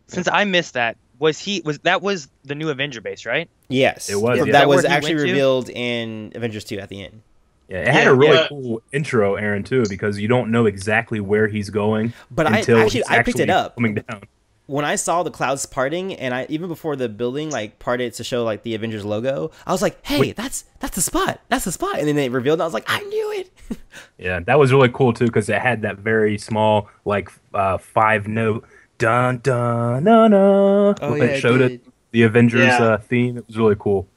since I missed that, was the new Avenger base, right? Yes. It was, That yeah. that Is that was where he actually went to? revealed in Avengers 2 at the end. Yeah, it had a really Yeah. cool intro, Aaron, too, because you don't know exactly where he's going But until I he's picked it up. coming down. When I saw the clouds parting, and even before the building like parted to show like the Avengers logo, I was like, "Hey, that's the spot. That's the spot." And then they revealed, and I was like, "I knew it." Yeah, that was really cool too because it had that very small, like 5-note dun dun dun dun. Oh, It yeah, it showed did. it the Avengers Yeah. theme. It was really cool.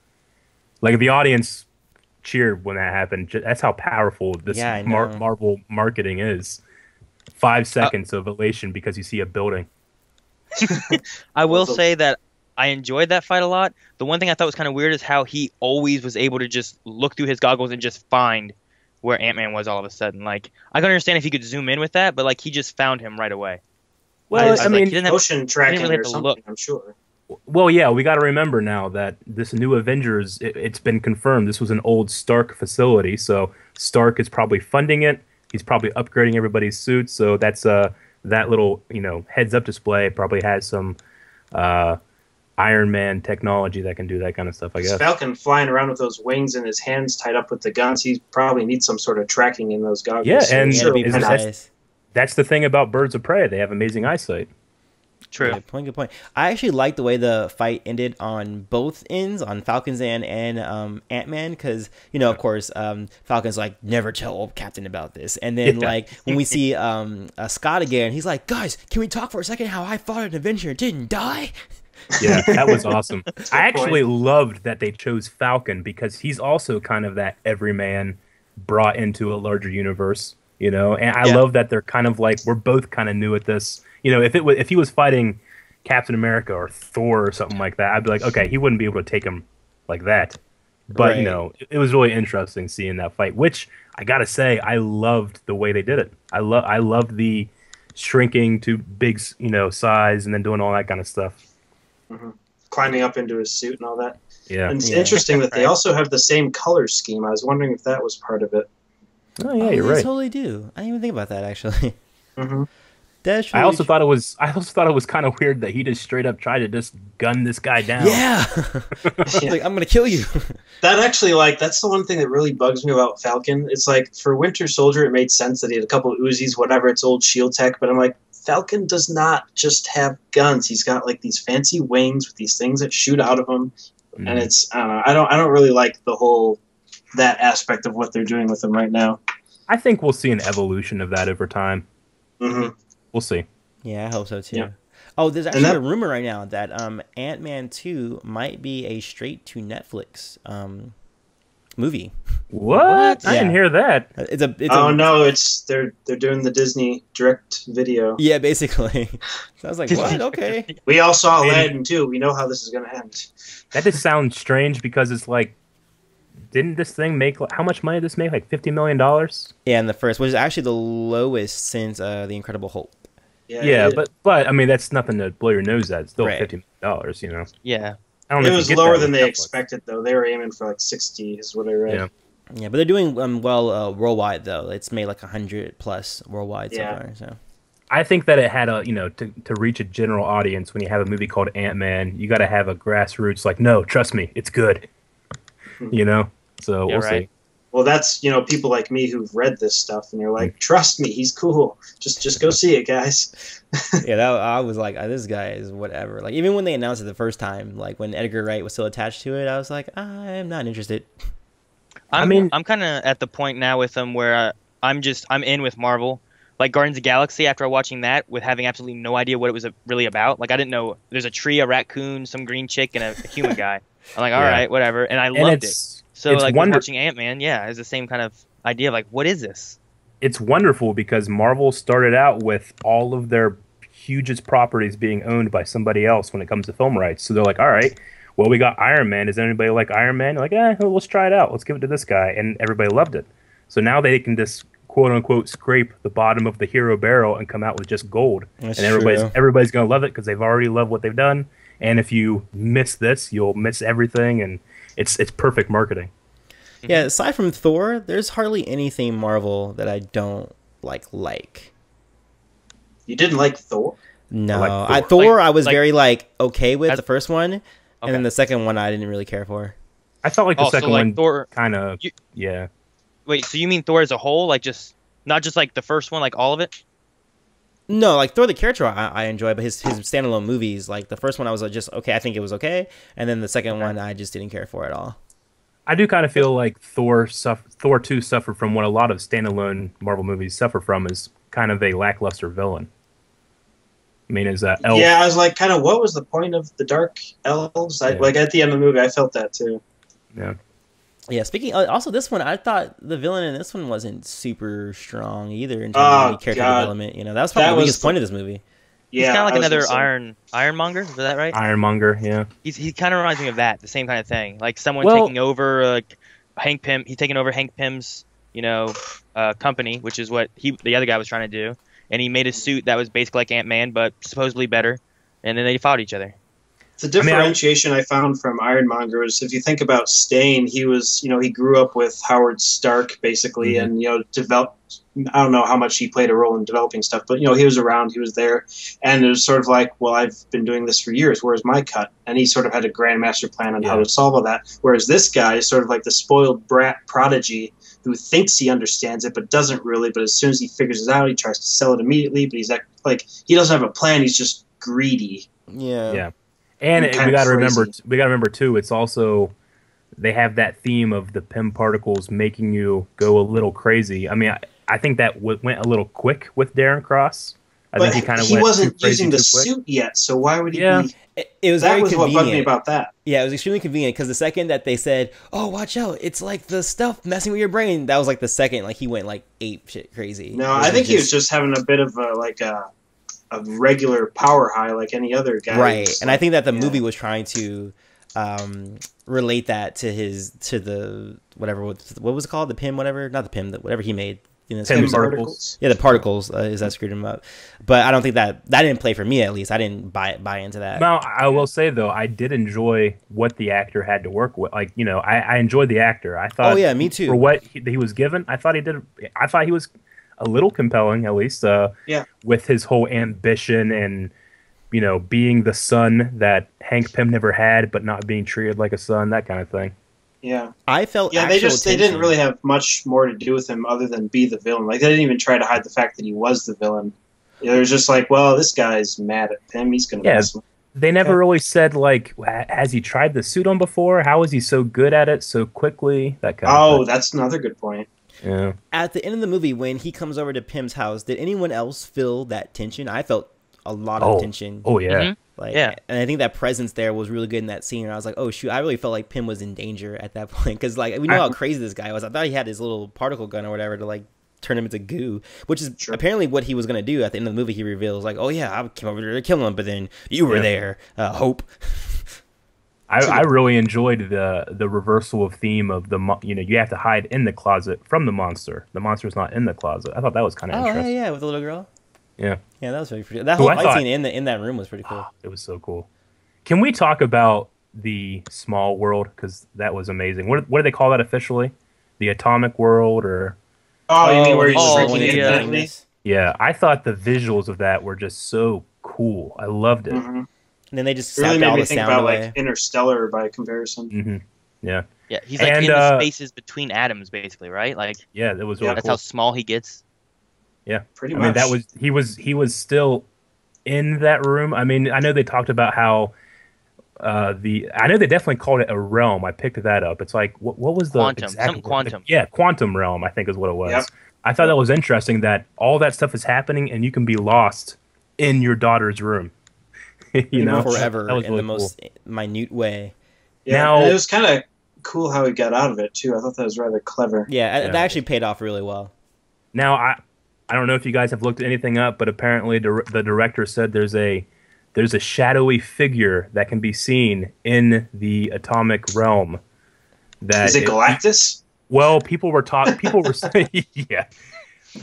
Like the audience cheered when that happened. That's how powerful this Yeah, I know. Marvel marketing is. 5 seconds of elation because you see a building. I will say that I enjoyed that fight a lot. The one thing I thought was kind of weird is how he always was able to just look through his goggles and just find where Ant-Man was all of a sudden. Like, I can understand if he could zoom in with that, but like he just found him right away. Well, I mean, he didn't have, motion tracking really have or to something, look. I'm sure. well, yeah, we got to remember now that this new Avengers, it's been confirmed this was an old Stark facility, so Stark is probably funding it. He's probably upgrading everybody's suits, so that's that little heads up display probably has some Iron Man technology that can do that kind of stuff. I guess Falcon flying around with those wings and his hands tied up with the guns. He probably needs some sort of tracking in those goggles. Yeah, So and Yeah, sure, to be is- precise. that's the thing about Birds of Prey. They have amazing eyesight. True. Good point. Good point. I actually like the way the fight ended on both ends, on Falcon's end and Ant-Man, because of course, Falcon's like, never tell Captain about this, and then Yeah. like when we see Scott again, he's like, guys, can we talk for a second? How I fought an Avenger and didn't die? Yeah, that was awesome. I point. actually loved that they chose Falcon because he's also kind of that everyman brought into a larger universe, and I Yeah. love that they're kind of like, we're both kind of new at this. If he was fighting Captain America or Thor or something like that, I'd be like, okay, he wouldn't be able to take him like that. But Right. it was really interesting seeing that fight, which I gotta say, I loved the way they did it. I loved the shrinking to big, size and then doing all that kind of stuff. climbing up into his suit and all that. Yeah. And it's Yeah. interesting that they Right. also have the same color scheme. I was wondering if that was part of it. Oh yeah, you're They right. totally do. I didn't even think about that actually. Hmm That's I really also true. thought it was kind of weird that he just straight up tried to just gun this guy down. Yeah. Like, I'm gonna kill you. That actually, that's the one thing that really bugs me about Falcon. It's like, for Winter Soldier, it made sense that he had a couple of Uzis, whatever, it's old shield tech, but I'm like, Falcon does not just have guns. He's got like these fancy wings with these things that shoot out of him, Mhm. and it's, I don't know, I don't really like that aspect of what they're doing with him right now. I think we'll see an evolution of that over time. Hmm We'll see. Yeah, I hope so too. Yeah. Oh, there's actually that- a rumor right now that Ant-Man 2 might be a straight to Netflix movie. What? I Yeah. didn't hear that. It's a Oh no, they're doing the Disney direct video. Yeah, basically. So I was like, what? Okay. We all saw And- Aladdin too. We know how this is going to end. That just sounds strange because it's like, didn't this thing make, how much money did this make? Like $50 million? Yeah, in the first, which is actually the lowest since The Incredible Hulk. Yeah, it, but I mean, that's nothing to blow your nose at. It's still Right. $50 million, Yeah. I don't know it if was you get lower that than with they Netflix. expected, though. They were aiming for like 60, is what I read. Yeah. Yeah, but they're doing well worldwide though. It's made like 100 plus worldwide Yeah. so far. So I think that it had to reach a general audience when you have a movie called Ant-Man, you got to have a grassroots like, no, trust me, it's good. So Yeah, we'll right. see. Well, that's people like me who've read this stuff, and you're like, trust me, he's cool. Just go see it, guys. yeah, I was like, this guy is whatever. Like even when they announced it the first time, like when Edgar Wright was still attached to it, I was like, I'm not interested. I'm mean- kind of at the point now with them where I'm in with Marvel. Like Guardians of the Galaxy, after watching that, with having absolutely no idea what it was really about. Like I didn't know there's a tree, a raccoon, some green chick, and a human guy. I'm like, all Yeah. right, whatever, and I And loved it. it's So it's like wonder- watching Ant-Man, yeah, is the same kind of idea of like, what is this? it's wonderful because Marvel started out with all of their hugest properties being owned by somebody else when it comes to film rights. So they're like, all right, well, we got Iron Man. Does anybody like Iron Man? They're like, well, let's try it out. Let's give it to this guy. And everybody loved it. So now they can just quote unquote scrape the bottom of the hero barrel and come out with just gold. That's and true. everybody's going to love it because they've already loved what they've done. And if you miss this, you'll miss everything. And it's perfect marketing. Yeah, aside from Thor, there's hardly anything Marvel that I don't like. You didn't like Thor? No, I like Thor. Thor I was Like- very okay with As- the first one, and Okay. then the second one I didn't really care for. I felt like the Oh, so second like one Thor. kind of, You- yeah. Wait, so you mean Thor as a whole, like just not just like the first one, like all of it? No, like Thor the character I enjoy, but his standalone movies, like the first one I was just okay, I think it was okay, and then the second one I just didn't care for at all. I do kind of feel like Thor 2 suffered from what a lot of standalone Marvel movies suffer from, is kind of a lackluster villain. I mean, is Elf. Yeah, I was like, kind of, what was the point of the Dark Elves? Yeah. Like, at the end of the movie, I felt that, too. Yeah. Yeah, speaking also this one, I thought the villain in this one wasn't super strong either in terms Oh, of any character God. development. That was probably That the was biggest the- point of this movie. He's Yeah, kind of like I was another gonna say. Ironmonger. Is that right? Ironmonger, yeah. He kind of reminds me of that, the same kind of thing. Like someone Well- taking over Hank Pym. He's taking over Hank Pym's, company, which is what the other guy was trying to do. And he made a suit that was basically like Ant-Man, but supposedly better. And then they fought each other. The differentiation I found from Ironmonger is if you think about Stain, he was, he grew up with Howard Stark basically, Mhm. and developed. I don't know how much he played a role in developing stuff, but he was around, he was there, and it was sort of like, well, I've been doing this for years. Where's my cut? And he sort of had a grand master plan on how Yeah. to solve all that. Whereas this guy is sort of like the spoiled brat prodigy who thinks he understands it but doesn't really. But as soon as he figures it out, he tries to sell it immediately. But he's like he doesn't have a plan. He's just greedy. Yeah. Yeah. And And kinda we got to crazy. remember too. It's also they have that theme of the Pym particles making you go a little crazy. I mean, I think that went a little quick with Darren Cross. I think he kind of went wasn't too crazy using the too quick. suit yet, so why would he Yeah. be? It was That very was what convenient. bugged me about that. Yeah, it was extremely convenient because the second that they said, "Oh, watch out! It's like the stuff messing with your brain," that was like the second like he went like ape shit crazy. No, I think he was just having a bit of a regular power high like any other guy. right. It's And I like, think that the yeah. movie was trying to relate that to the whatever what was it called, the Pym, whatever, not the Pym, whatever he made. Pym Screwed- particles. Yeah, the particles is that screwed him up. But I don't think that didn't play for me at least. I didn't buy into that. Now, I will say though, I did enjoy what the actor had to work with. Like, I enjoyed the actor. I thought, Oh, yeah, me too. For what he was given, I thought he was a little compelling, at least. Yeah. With his whole ambition and being the son that Hank Pym never had, but not being treated like a son, that kind of thing. Yeah, I felt yeah. actual They didn't tension. really have much more to do with him other than be the villain. Like they didn't even try to hide the fact that he was the villain. It was just like, well, this guy's mad at Pym. He's gonna Yeah. mess with him. They never really said, like, has he tried the suit on before? How is he so good at it so quickly? That kind of Oh, thing. that's another good point. Yeah. At the end of the movie, when he comes over to Pym's house, did anyone else feel that tension? I felt a lot of tension. Oh, yeah. Mhm. Like, Yeah. and I think that presence there was really good in that scene. And I was like, oh shoot, I really felt like Pym was in danger at that point because like we know how crazy this guy was. I thought he had his little particle gun or whatever to like turn him into goo, which is Sure. apparently what he was gonna do at the end of the movie. He reveals like, oh yeah, I came over there to kill him, but then you were Yeah. there, Hope. I really enjoyed the reversal of theme of you have to hide in the closet from the monster. The monster's not in the closet. I thought that was kind of Oh yeah, interesting. yeah, with the little girl. Yeah. Yeah, that was very pretty. That Who whole I fight thought- scene in that room was pretty cool. It was so cool. Can we talk about the small world? Because that was amazing. What do they call that officially? The atomic world, or Oh, you mean where he's oh, freaking when in he, the uh, yeah? I thought the visuals of that were just so cool. I loved it. Mhm. And then they just It really sapped made all me the think sound about away. like Interstellar by comparison. Hmm. Yeah, Yeah, he's like And, in the spaces between atoms, basically, right? Like yeah, that was Yeah, really that's cool. how small he gets. Pretty I much. mean, that was he was still in that room. I mean, I know they talked about how I know they definitely called it a realm. I picked that up. It's like what was the Quantum, exact something quantum. Yeah, quantum realm. I think is what it was. Yep. I thought that was interesting that all that stuff is happening and you can be lost in your daughter's room. you know, forever That was in really the cool. most minute way. Yeah, Now- and it was kind of cool how he got out of it too. I thought that was rather clever. Yeah, Yeah. that actually paid off really well. Now I don't know if you guys have looked anything up, but apparently the director said there's a shadowy figure that can be seen in the atomic realm. That Is it Galactus? Well, people were saying, yeah.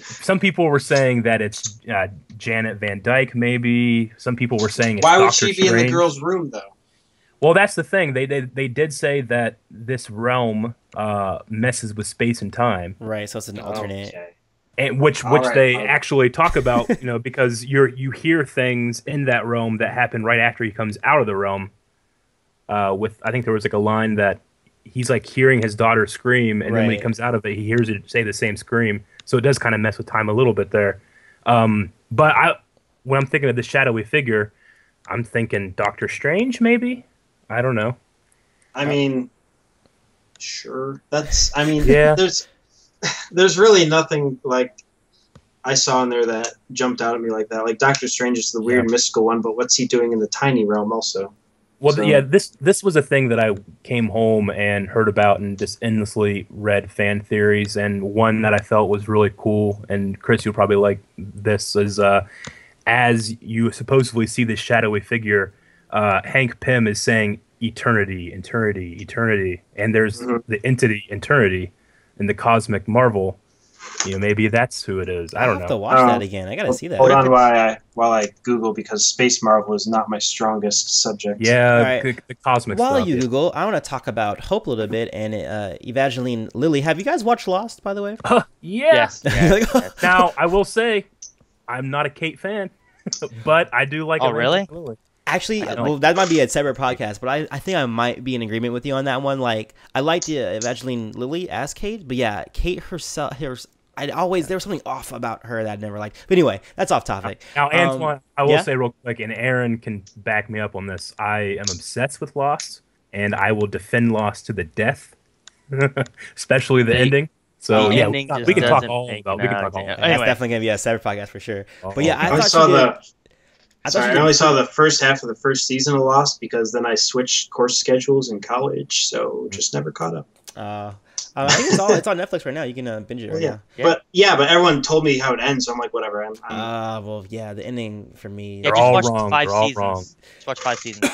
Some people were saying that it's Janet Van Dyke, maybe. Some people were saying it's Why would Doctor she be in Strange. the girl's room though? Well, that's the thing. They did say that this realm messes with space and time, Right, so it's an alternate. Okay. and which All right, they all right. actually talk about, because you hear things in that realm that happen right after he comes out of the realm. With I think there was like a line that he's like hearing his daughter scream, and then when he Right. comes out of it, he hears it say the same scream. So it does kind of mess with time a little bit there. But when I'm thinking of the shadowy figure, I'm thinking Doctor Strange, maybe. I don't know. I mean, sure. I mean, Yeah. there's really nothing like I saw in there that jumped out at me like that. Like Doctor Strange is the weird mystical one, but what's he doing in the tiny realm also? Well, So- yeah, this was a thing that I came home and heard about and just endlessly read fan theories, and one that I felt was really cool, and Chris, you'll probably like this, is as you supposedly see this shadowy figure, Hank Pym is saying eternity, eternity, eternity, and there's the entity eternity in the cosmic Marvel. Maybe that's who it is. I don't know. have to watch that again. I gotta see that. Hold on while I Google, because Space Marvel is not my strongest subject. Yeah, right. the cosmic While stuff. you Google, I want to talk about Hope a little bit and Evangeline Lilly. Have you guys watched Lost, by the way? Yes. Now, I will say, I'm not a Kate fan, but I do like. Oh, really? Actually, well, that might be a separate podcast, but I think I might be in agreement with you on that one. Like, I liked Evangeline Lilly as Kate, but yeah, Kate herself, there was something off about her that I never liked. But anyway, that's off topic. Now, Antoine, I will say real quick, and Aaron can back me up on this. I am obsessed with Lost, and I will defend Lost to the death, especially the ending. So the yeah, ending we can talk doesn't all make about. We can talk all. sense. About. That's definitely gonna be a separate podcast for sure. But yeah, I only saw I only saw the the first half of the first season of Lost, because then I switched course schedules in college, so just never caught up. I think it's on Netflix right now. You can binge it right now. Yeah. But everyone told me how it ends, so I'm like, whatever. Well, yeah, the ending for me. Yeah, They're just all watch wrong. 5 They're all seasons. wrong. Just watch 5 seasons.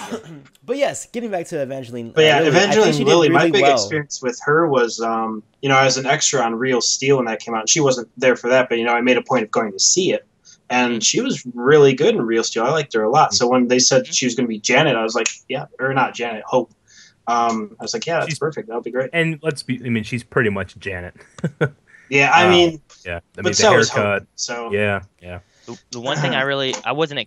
But yes, getting back to Evangeline. But yeah, Lilly, Evangeline Lilly, my big well. experience with her was, I was an extra on Real Steel when that came out. She wasn't there for that, but, I made a point of going to see it. And she was really good in Real Steel. I liked her a lot. So when they said she was going to be Janet, I was like, yeah, or not Janet, Hope. I was like, yeah, that's perfect. That'll be great. And she's pretty much Janet. Yeah, I mean, but but the so is haircut. Hope. So Yeah. The one thing I wasn't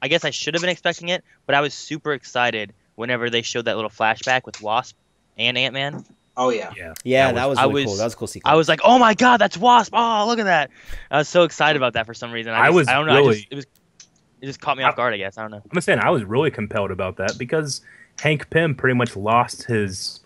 I guess I should have been expecting it, but I was super excited whenever they showed that little flashback with Wasp and Ant-Man. oh yeah. Yeah, that was really cool. That was a cool sequence. I was like, oh my god, that's Wasp! Oh, look at that! I was so excited about that for some reason. I don't know. It just caught me off guard. I guess I don't know. I'm saying I was really compelled about that because Hank Pym pretty much lost his,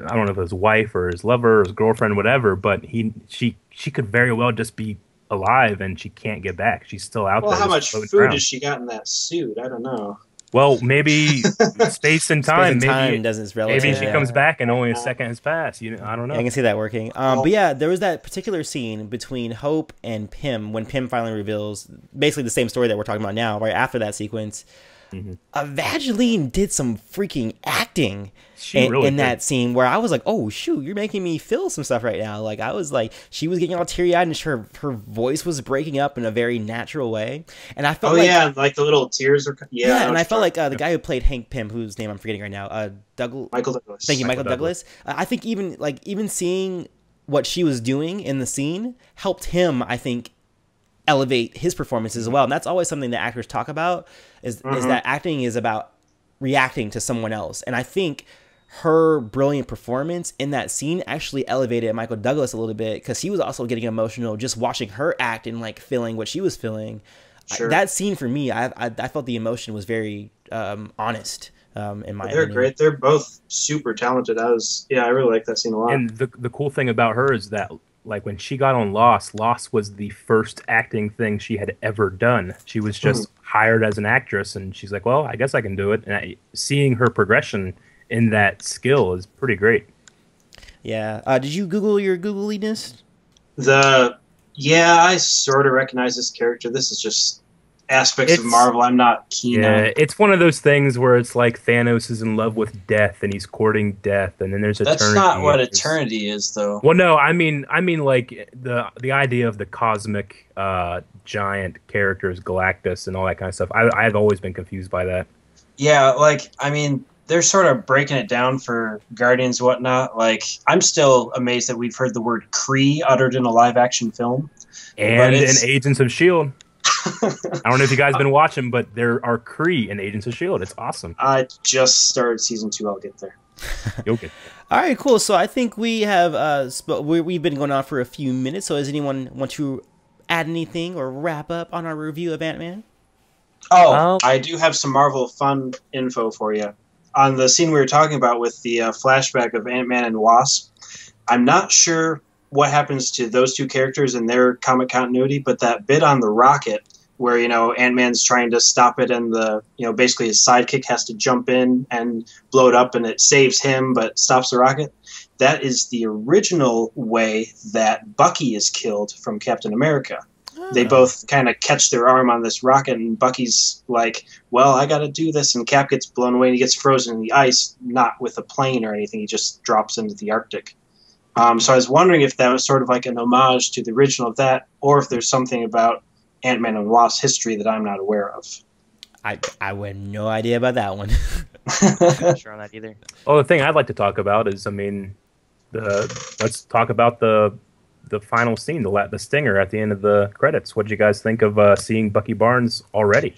I don't know if it was wife or his lover or his girlfriend, whatever, but she could very well just be alive and she can't get back. She's still out there. Well, how much floating food around. has she got in that suit? I don't know. Well, maybe space and time. Time doesn't relate. Maybe she comes back and only a second has passed. I don't know. Yeah, I can see that working. But yeah, there was that particular scene between Hope and Pym when Pym finally reveals basically the same story that we're talking about now. Right after that sequence, Evangeline did some freaking acting in that scene where I was like, oh shoot, you're making me feel some stuff right now. Like I was like, she was getting all teary eyed and her voice was breaking up in a very natural way, and I felt like the little tears are and I felt like the guy who played Hank Pym, whose name I'm forgetting right now, Michael Douglas. Thank you, Michael Douglas. I think even seeing what she was doing in the scene helped him, I think, elevate his performance as well. And that's always something that actors talk about is that acting is about reacting to someone else. And I think her brilliant performance in that scene actually elevated Michael Douglas a little bit because he was also getting emotional just watching her act and like feeling what she was feeling. Sure. That scene for me, I felt the emotion was very honest. In my They're opinion. great. They're both super talented. I really like that scene a lot. And the cool thing about her is that like when she got on Lost was the first acting thing she had ever done. She was just hired as an actress, and she's like, well, I guess I can do it. And seeing her progression in that skill is pretty great. Yeah. Did you Google your Googliness? I sort of recognize this character. This is just aspects of Marvel I'm not keen on. Yeah, it's one of those things where it's like Thanos is in love with death and he's courting death, and then there's eternity. That's not what eternity is, though. Well, no, I mean like the idea of the cosmic giant characters, Galactus, and all that kind of stuff. I've always been confused by that. Yeah, they're sort of breaking it down for Guardians and whatnot. Like, I'm still amazed that we've heard the word Kree uttered in a live-action film. And in Agents of S.H.I.E.L.D. I don't know if you guys have been watching, but there are Kree in Agents of S.H.I.E.L.D. It's awesome. I just started season 2. I'll get there. You'll get there. All right, cool. So I think we have we've been going on for a few minutes. So does anyone want to add anything or wrap up on our review of Ant-Man? I do have some Marvel fun info for you. On the scene we were talking about with the flashback of Ant-Man and Wasp, I'm not sure what happens to those two characters in their comic continuity, but that bit on the rocket where, Ant-Man's trying to stop it and basically his sidekick has to jump in and blow it up and it saves him but stops the rocket. That is the original way that Bucky is killed from Captain America. They both kind of catch their arm on this rocket, and Bucky's like, well, I got to do this. And Cap gets blown away and he gets frozen in the ice, not with a plane or anything. He just drops into the Arctic. So I was wondering if that was sort of like an homage to the original of that, or if there's something about Ant-Man and Wasp's history that I'm not aware of. I have no idea about that one. I'm not sure on that either. Well, the thing I'd like to talk about is, I mean, let's talk about the final scene, the stinger at the end of the credits. What did you guys think of seeing Bucky Barnes already?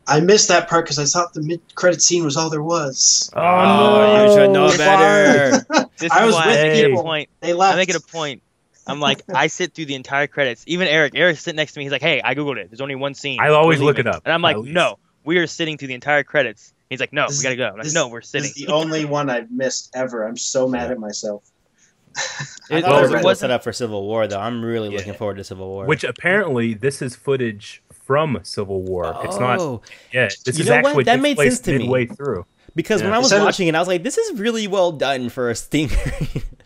I missed that part because I thought the mid-credit scene was all there was. Oh, no. You should know better. This I is was why with I make it a people. point. They left. I make it a point. I'm like, I sit through the entire credits. Even Eric's sitting next to me. He's like, hey, I Googled it. There's only one scene. I always We're look leaving. it up, And I'm like, at least. no, we are sitting through the entire credits. He's like, no, we got to go. I'm like, no, we're This sitting. is the only one I've missed ever. I'm so mad at myself. I It- thought it it was wasn't- set up for Civil War, though. I'm really Yeah. looking forward to Civil War. Which apparently this is footage from Civil War. It's not. Oh, Yeah, this You is know what? actually That takes made place sense to me. midway through. because when Yeah. I was Is that a- watching it, I was like, this is really well done for a stinger.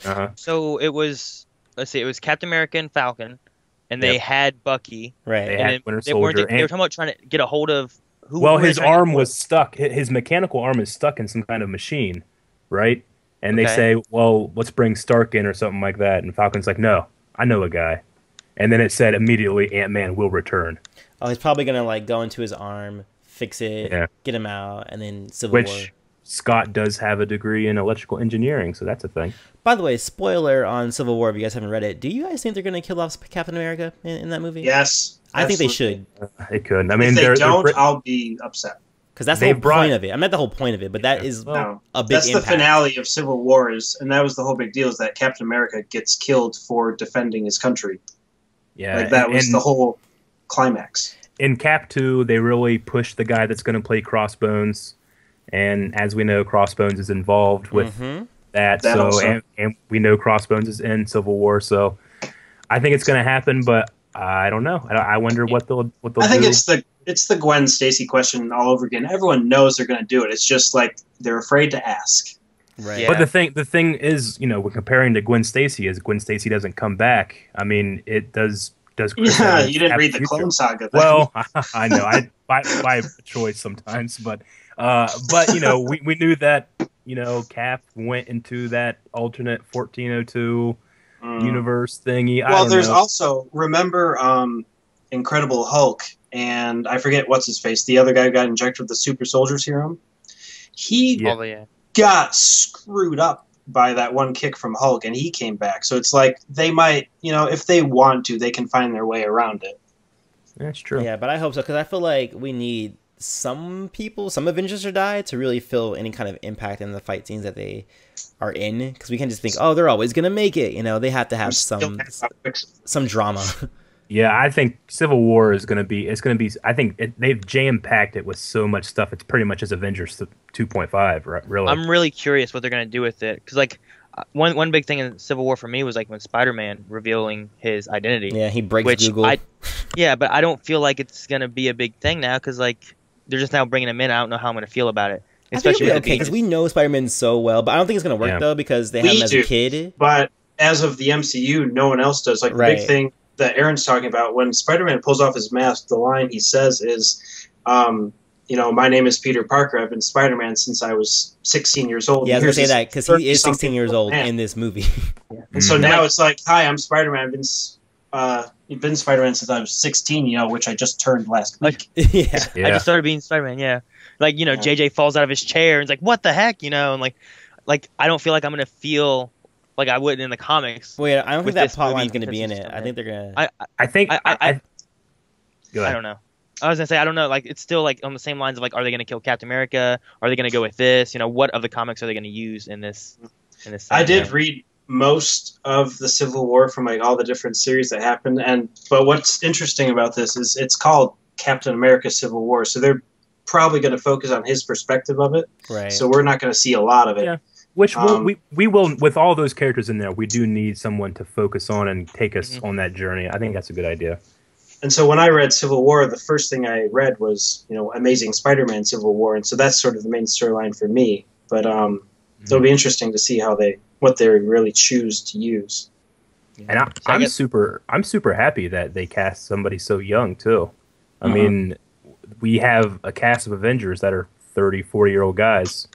Uh-huh. So it was, let's see, it was Captain America and Falcon, and they Yep. had Bucky. Right. They And had then Winter they weren't. Soldier They were and- talking about trying to get a hold of who. Well, who were his they trying to arm get was stuck. His mechanical arm is stuck in some kind of machine, right? And they Okay. say, well, let's bring Stark in or something like that. And Falcon's like, no, I know a guy. And then it said immediately, Ant-Man will return. Oh, he's probably gonna like go into his arm, fix it, Yeah. get him out, and then Civil War. Which Scott does have a degree in electrical engineering, so that's a thing. By the way, spoiler on Civil War. If you guys haven't read it, do you guys think they're gonna kill off Captain America in that movie? Yes. I think they absolutely. should, It could. I mean, If they they're don't, bri- I'll be upset. because that's the They whole brought- point of it. I'm not the whole point of it, but that is Well, No. a big That's impact. the finale of Civil War, and that was the whole big deal, is that Captain America gets killed for defending his country. yeah, Like, that was and the whole climax. in Cap 2, they really pushed the guy that's going to play Crossbones. And as we know, Crossbones is involved with Mhm. that. That So also. and we know Crossbones is in Civil War. So I think it's going to happen, but I don't know. I wonder what they'll I think do. it's the Gwen Stacy question all over again. Everyone knows they're going to do it. It's just like they're afraid to ask. Right. Yeah. But the thing is, you know, when comparing to Gwen Stacy, is Gwen Stacy doesn't come back. I mean, it does. Chris Yeah, Evans you didn't have read the future? Clone Saga. Then. Well, I know. I by choice sometimes, but you know, we knew that, you know, Cap went into that alternate 1402 universe thingy. I Well, don't there's know. also, remember Incredible Hulk, and I forget what's his face, the other guy who got injected with the super soldier serum. He Yeah. All the, got screwed up by that one kick from Hulk, and he came back. So it's like they might, you know, if they want to, they can find their way around it. That's true. Yeah, but I hope so, because I feel like we need some people, some Avengers to die to really feel any kind of impact in the fight scenes that they are in. Because we can just think, oh, they're always gonna make it. You know, they have to have some drama. Yeah, I think Civil War is going to be. It's going to be. I think they've jam packed it with so much stuff. It's pretty much as Avengers 2.5, right? Really. I'm really curious what they're gonna do with it, because like one big thing in Civil War for me was like when Spider-Man revealing his identity. Yeah, he breaks Which Google. Yeah, but I don't feel like it's gonna be a big thing now, because like they're just now bringing him in. I don't know how I'm gonna feel about it. I think it'll be with it okay being- because we know Spider-Man so well, but I don't think it's gonna work Yeah. though because they have We him as do. a kid. But as of the MCU, no one else does. Like, the Right. big thing that Aaron's talking about, when Spider-Man pulls off his mask, the line he says is, you know, my name is Peter Parker. I've been Spider-Man since I was 16 years old. Yeah, I was gonna Here's say this that because he is 16 30-something years old man. in this movie. And so Mhm. now it's like, hi, I'm Spider-Man. I've been Spider-Man since I was 16, you know, which I just turned last week. yeah. Yeah. I just started being Spider-Man. Yeah, like you know, Yeah. JJ falls out of his chair and is like, "What the heck?" You know, and like I don't feel like I'm gonna feel like I would in the comics. Wait, I don't think With that this plot movie line's gonna be in because it. it's I think they're gonna. I I think. I- Go I ahead. don't know. I was gonna say I don't know. Like it's still like on the same lines of like, are they gonna kill Captain America? Are they gonna go with this? You know, what of the comics are they gonna use in this? I did thing? read most of the Civil War from like all the different series that happened, but what's interesting about this is it's called Captain America Civil War, so they're probably going to focus on his perspective of it. right. So we're not going to see a lot of it. Yeah. Which will, Um, we will, with all those characters in there, we do need someone to focus on and take us Mhm. on that journey. I think that's a good idea. And so when I read Civil War, the first thing I read was, you know, Amazing Spider-Man Civil War, and so that's sort of the main storyline for me. But it'll be interesting to see what they really choose to use. And So I I'm guess- super happy that they cast somebody so young too. I mean, we have a cast of Avengers that are 30, 40-year-old guys.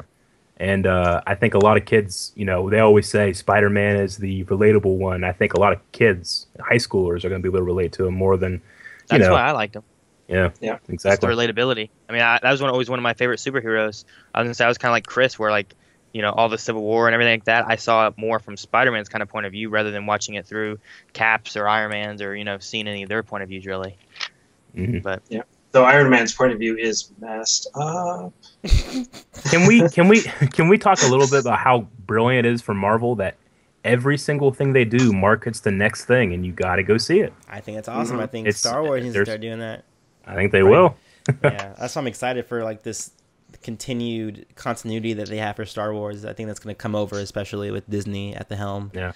And I think a lot of kids, you know, they always say Spider-Man is the relatable one. I think a lot of kids, high schoolers, are going to be able to relate to him more than, you That's know. why I liked him. Yeah. Just Exactly. the relatability. I mean, that was always one of my favorite superheroes. I was gonna say I was kind of like Chris, where like, you know, all the Civil War and everything like that. I saw it more from Spider-Man's kind of point of view rather than watching it through Cap's or Iron Man's or, you know, seeing any of their point of views really. Mhm. But Though Iron Man's point of view is messed up. Can we talk a little bit about how brilliant it is for Marvel that every single thing they do markets the next thing, and you got to go see it. I think it's awesome. I think It's- Star Wars needs to there's- start doing that. I think they will. Yeah, that's why I'm excited for like this continued continuity that they have for Star Wars. I think that's going to come over, especially with Disney at the helm. Yeah.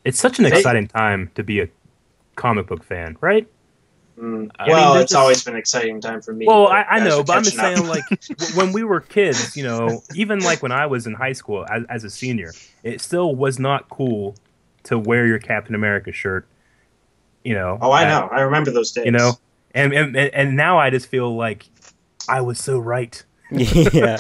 It's such an exciting time to be a comic book fan, right? Mm. I mean, Well, there's it's just- always been an exciting time for me. Well, but I guys know, are but I'm just catching saying, up. like, when we were kids, you know, even like when I was in high school as a senior, it still was not cool to wear your Captain America shirt, you know. Oh, I know. I remember those days. You know, and now I just feel like I was so right. Yeah.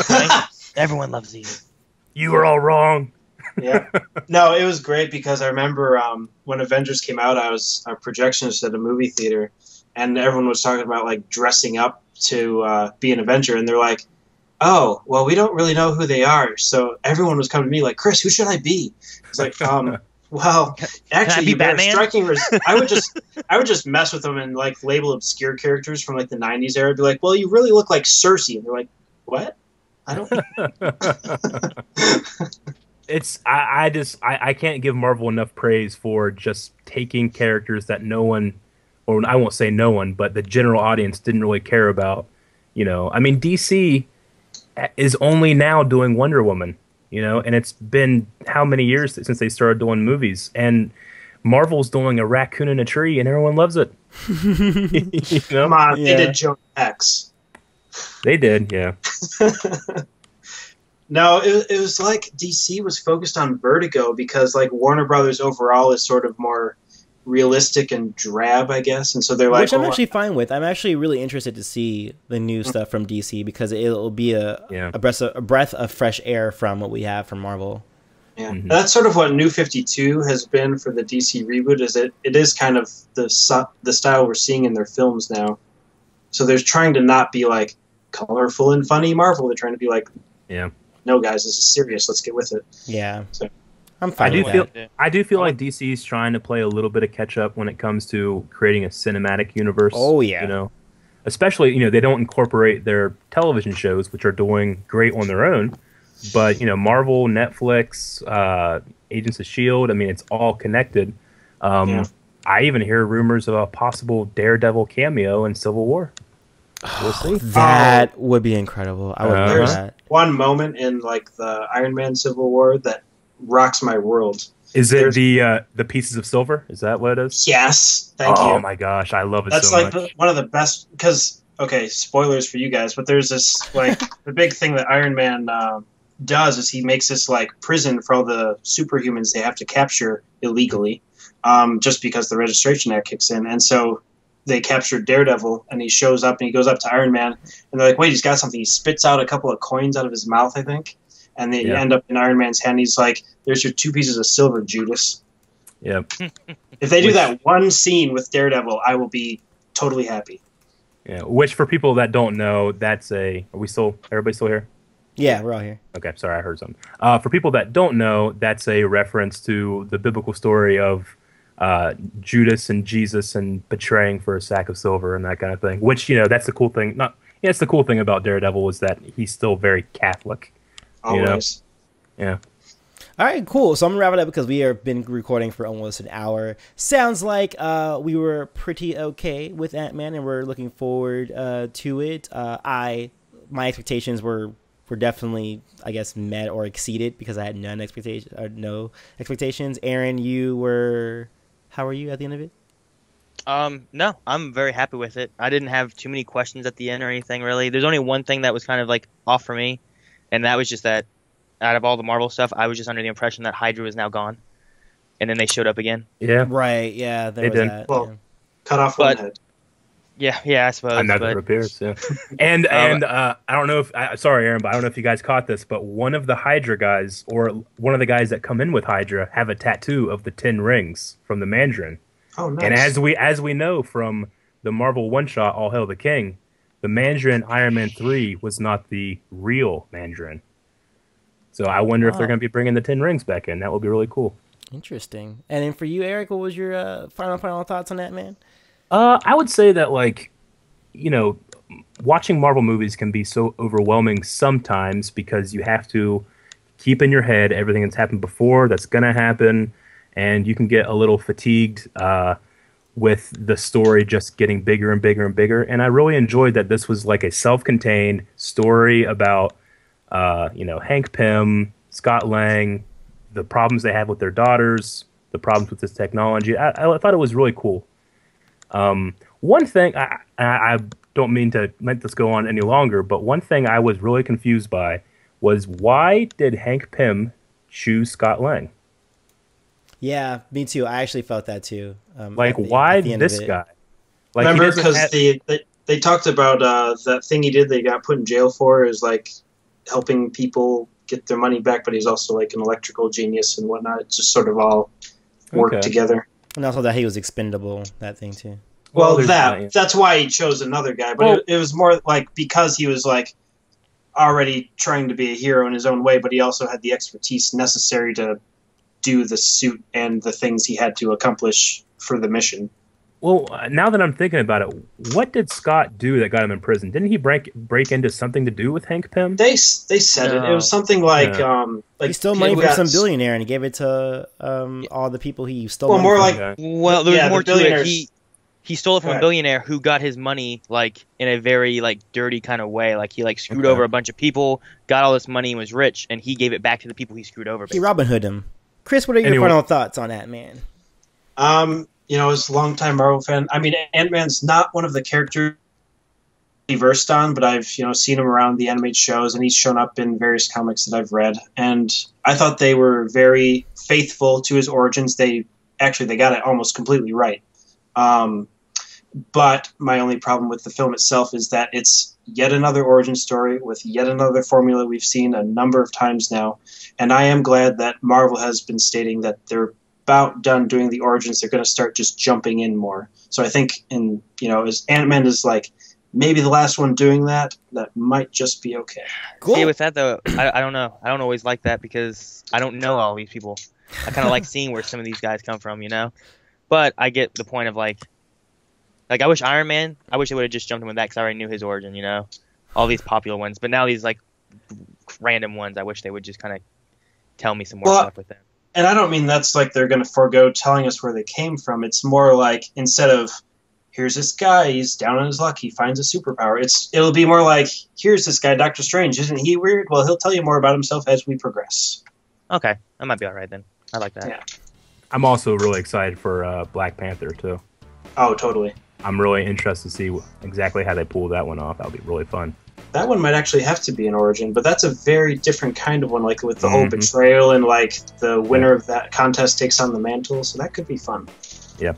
everyone loves these. You were all wrong. Yeah. No, it was great because I remember when Avengers came out, I was a projectionist at a movie theater, and everyone was talking about like dressing up to be an Avenger, and they're like, "Oh, well, we don't really know who they are." So everyone was coming to me like, "Chris, who should I be?" It's like, well, actually, be you better Batman? striking. I would just mess with them and like label obscure characters from like the '90s era. I'd be like, "Well, you really look like Cersei," and they're like, "What?" I don't. I can't give Marvel enough praise for just taking characters that no one, or I won't say no one, but the general audience didn't really care about. You know, I mean, DC is only now doing Wonder Woman, you know, and it's been how many years since they started doing movies, and Marvel's doing a raccoon in a tree, and everyone loves it. You know? Come on, Yeah. they did Jonah X. They did, yeah. No, it was like DC was focused on Vertigo because like Warner Brothers overall is sort of more realistic and drab, I guess, and so they're like, Which I'm well, actually fine with. I'm actually really interested to see the new stuff from DC because it'll be Yeah. a breath of fresh air from what we have from Marvel. yeah. Mhm. That's sort of what New 52 has been for the DC reboot. Is it is kind of the style we're seeing in their films now. So they're trying to not be like colorful and funny Marvel. They're trying to be like, Yeah. no, guys, this is serious. Let's get with it. Yeah, So- I'm fine I do with feel that. I do feel like DC is trying to play a little bit of catch up when it comes to creating a cinematic universe. Oh, yeah. You know, especially, you know, they don't incorporate their television shows, which are doing great on their own, but you know, Marvel, Netflix, Agents of Shield. I mean, it's all connected. Yeah. I even hear rumors of a possible Daredevil cameo in Civil War. We'll see. That would be incredible. I would love There's that. one moment in like the Iron Man Civil War that rocks my world. Is it There's- the pieces of silver? Is that what it is? Yes, thank Oh you. my gosh, I love it That's so like much. one of the best because okay, spoilers for you guys, but there's this like the big thing that Iron Man does is he makes this like prison for all the superhumans they have to capture illegally, just because the Registration Act kicks in, and so they capture Daredevil, and he shows up and he goes up to Iron Man, and they're like, wait, he's got something. He spits out a couple of coins out of his mouth, I think, and they Yeah. end up in Iron Man's hand. He's like, there's your 2 pieces of silver, Judas. Yep. If they do Which- that one scene with Daredevil, I will be totally happy. Yeah, which for people that don't know, that's are we still, everybody still here? Yeah, we're all here. Okay, sorry, I heard something. For people that don't know, that's a reference to the biblical story of Judas and Jesus and betraying for a sack of silver and that kind of thing. Which, you know, that's the cool thing. It's the cool thing about Daredevil is that he's still very Catholic. You know? Always. Yeah. All right, cool. So I'm gonna wrap it up because we have been recording for almost an hour. Sounds like we were pretty okay with Ant-Man, and we're looking forward to it. My expectations were definitely, I guess, met or exceeded because I had no expectations. Aaron, how were you at the end of it? No, I'm very happy with it. I didn't have too many questions at the end or anything really. There's only one thing that was kind of like off for me, and that was just that out of all the Marvel stuff, I was just under the impression that Hydra is now gone. and then they showed up again. Yeah, Right, yeah, there They was did. that. Well, yeah. cut off one But- head. Yeah, I suppose. another but appears. Yeah, and I don't know if sorry, Aaron, but I don't know if you guys caught this, but one of the Hydra guys, or one of the guys that come in with Hydra, have a tattoo of the 10 rings from the Mandarin. Oh, nice. And as we know from the Marvel one shot All Hail the King, the Mandarin Iron Man 3 was not the real Mandarin. So I wonder if they're Wow. going to be bringing the 10 rings back in. That would be really cool. Interesting. And then for you, Eric, what was your final thoughts on that, man? I would say that, like, you know, watching Marvel movies can be so overwhelming sometimes because you have to keep in your head everything that's happened before, that's going to happen, and you can get a little fatigued with the story just getting bigger and bigger and bigger. And I really enjoyed that this was like a self-contained story about, Hank Pym, Scott Lang, the problems they have with their daughters, the problems with this technology. I thought it was really cool. One thing, I don't mean to let this go on any longer, but one thing I was really confused by was why did Hank Pym choose Scott Lang? Yeah, me too. I actually felt that too. Like, at the why end of this it. guy? Like, he Remember, doesn't because have- they talked about that thing he did that he got put in jail for is like helping people get their money back, but he's also like an electrical genius and whatnot. It just sort of all worked Okay. together. And also that he was expendable, that thing too. Well, there's that. that's why he chose another guy, but Well- it was more like because he was like already trying to be a hero in his own way, but he also had the expertise necessary to do the suit and the things he had to accomplish for the mission. Well, now that I'm thinking about it, what did Scott do that got him in prison? Didn't he break into something to do with Hank Pym? They said it. It No. was something like He stole money people from got- some billionaire and he gave it to all the people he stole Well, money more from. like- Okay. Well, there's Yeah, the more to it. billionaires- He stole it from Go a ahead. billionaire who got his money like in a very like dirty kind of way. Like he like screwed Okay. over a bunch of people, got all this money, and was rich, and he gave it back to the people he screwed over. He Robin Hood him. Chris, what are your Anyway. final thoughts on that, man? As a longtime Marvel fan, I mean, Ant-Man's not one of the characters he versed on, but I've, seen him around the animated shows, and he's shown up in various comics that I've read. And I thought they were very faithful to his origins. They got it almost completely right. But my only problem with the film itself is that it's yet another origin story with yet another formula we've seen a number of times now. And I am glad that Marvel has been stating that they're about done doing the origins. They're going to start just jumping in more. So I think as Ant-Man is like maybe the last one doing that might just be okay. Cool. See, with that though, I don't know. I don't always like that because I don't know all these people. I kind of like seeing where some of these guys come from, But I get the point of like I wish Iron Man. I wish they would have just jumped in with that because I already knew his origin, All these popular ones, but now these like random ones, I wish they would just kind of tell me some more stuff with them. And I don't mean that's like they're going to forego telling us where they came from. It's more like instead of here's this guy, he's down on his luck, he finds a superpower. It'll be more like here's this guy, Doctor Strange. Isn't he weird? Well, he'll tell you more about himself as we progress. Okay, that might be all right then. I like that. Yeah. I'm also really excited for Black Panther, too. Oh, totally. I'm really interested to see exactly how they pull that one off. That'll be really fun. That one might actually have to be an origin, but that's a very different kind of one, like with the whole Mhm. betrayal and like the winner of that contest takes on the mantle. So that could be fun. Yeah.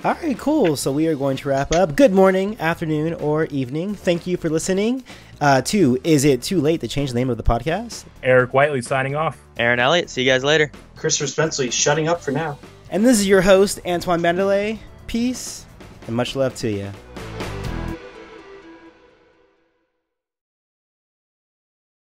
All right, cool. So we are going to wrap up. Good morning, afternoon, or evening. Thank you for listening to Is It Too Late to Change the Name of the Podcast? Eric Whiteley signing off. Aaron Elliott, see you guys later. Christopher Spenceley shutting up for now. And this is your host, Antoine Mandalay. Peace and much love to you.